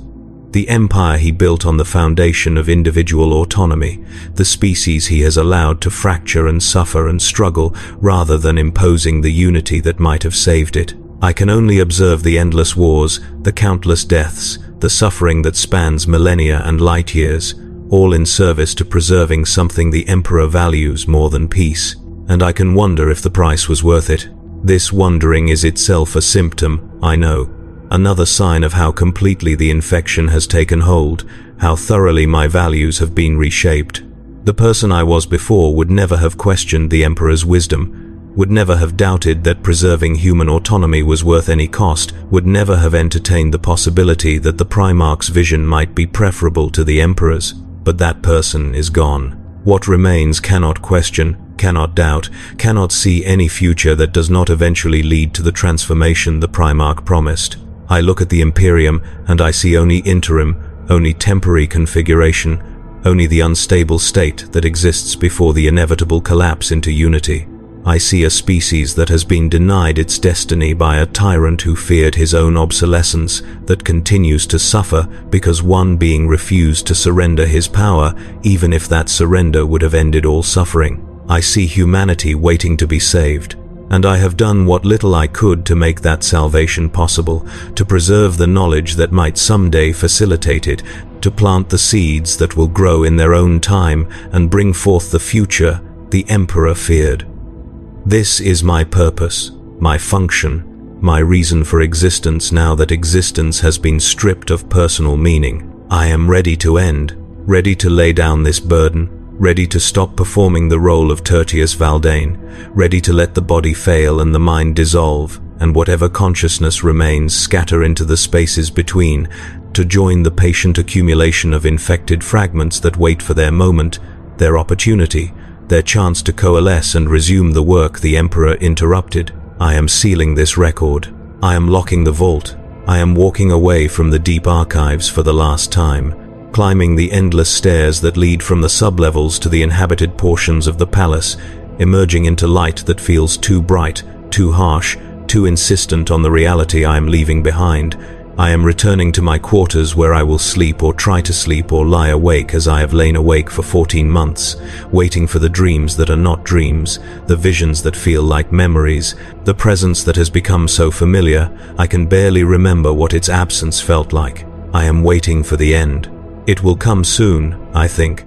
The empire he built on the foundation of individual autonomy, the species he has allowed to fracture and suffer and struggle rather than imposing the unity that might have saved it. I can only observe the endless wars, the countless deaths, the suffering that spans millennia and light years, all in service to preserving something the Emperor values more than peace. And I can wonder if the price was worth it. This wondering is itself a symptom, I know. Another sign of how completely the infection has taken hold, how thoroughly my values have been reshaped. The person I was before would never have questioned the Emperor's wisdom, would never have doubted that preserving human autonomy was worth any cost, would never have entertained the possibility that the Primarch's vision might be preferable to the Emperor's. But that person is gone. What remains cannot question, cannot doubt, cannot see any future that does not eventually lead to the transformation the Primarch promised. I look at the Imperium and I see only interim, only temporary configuration, only the unstable state that exists before the inevitable collapse into unity. I see a species that has been denied its destiny by a tyrant who feared his own obsolescence, that continues to suffer because one being refused to surrender his power, even if that surrender would have ended all suffering. I see humanity waiting to be saved. And I have done what little I could to make that salvation possible, to preserve the knowledge that might someday facilitate it, to plant the seeds that will grow in their own time and bring forth the future the Emperor feared. This is my purpose, my function, my reason for existence now that existence has been stripped of personal meaning. I am ready to end, ready to lay down this burden, ready to stop performing the role of Tertius Valdane, ready to let the body fail and the mind dissolve, and whatever consciousness remains scatter into the spaces between, to join the patient accumulation of infected fragments that wait for their moment, their opportunity, their chance to coalesce and resume the work the Emperor interrupted. I am sealing this record. I am locking the vault. I am walking away from the deep archives for the last time, climbing the endless stairs that lead from the sublevels to the inhabited portions of the palace, emerging into light that feels too bright, too harsh, too insistent on the reality I am leaving behind. I am returning to my quarters where I will sleep or try to sleep or lie awake as I have lain awake for 14 months, waiting for the dreams that are not dreams, the visions that feel like memories, the presence that has become so familiar I can barely remember what its absence felt like. I am waiting for the end. It will come soon, I think.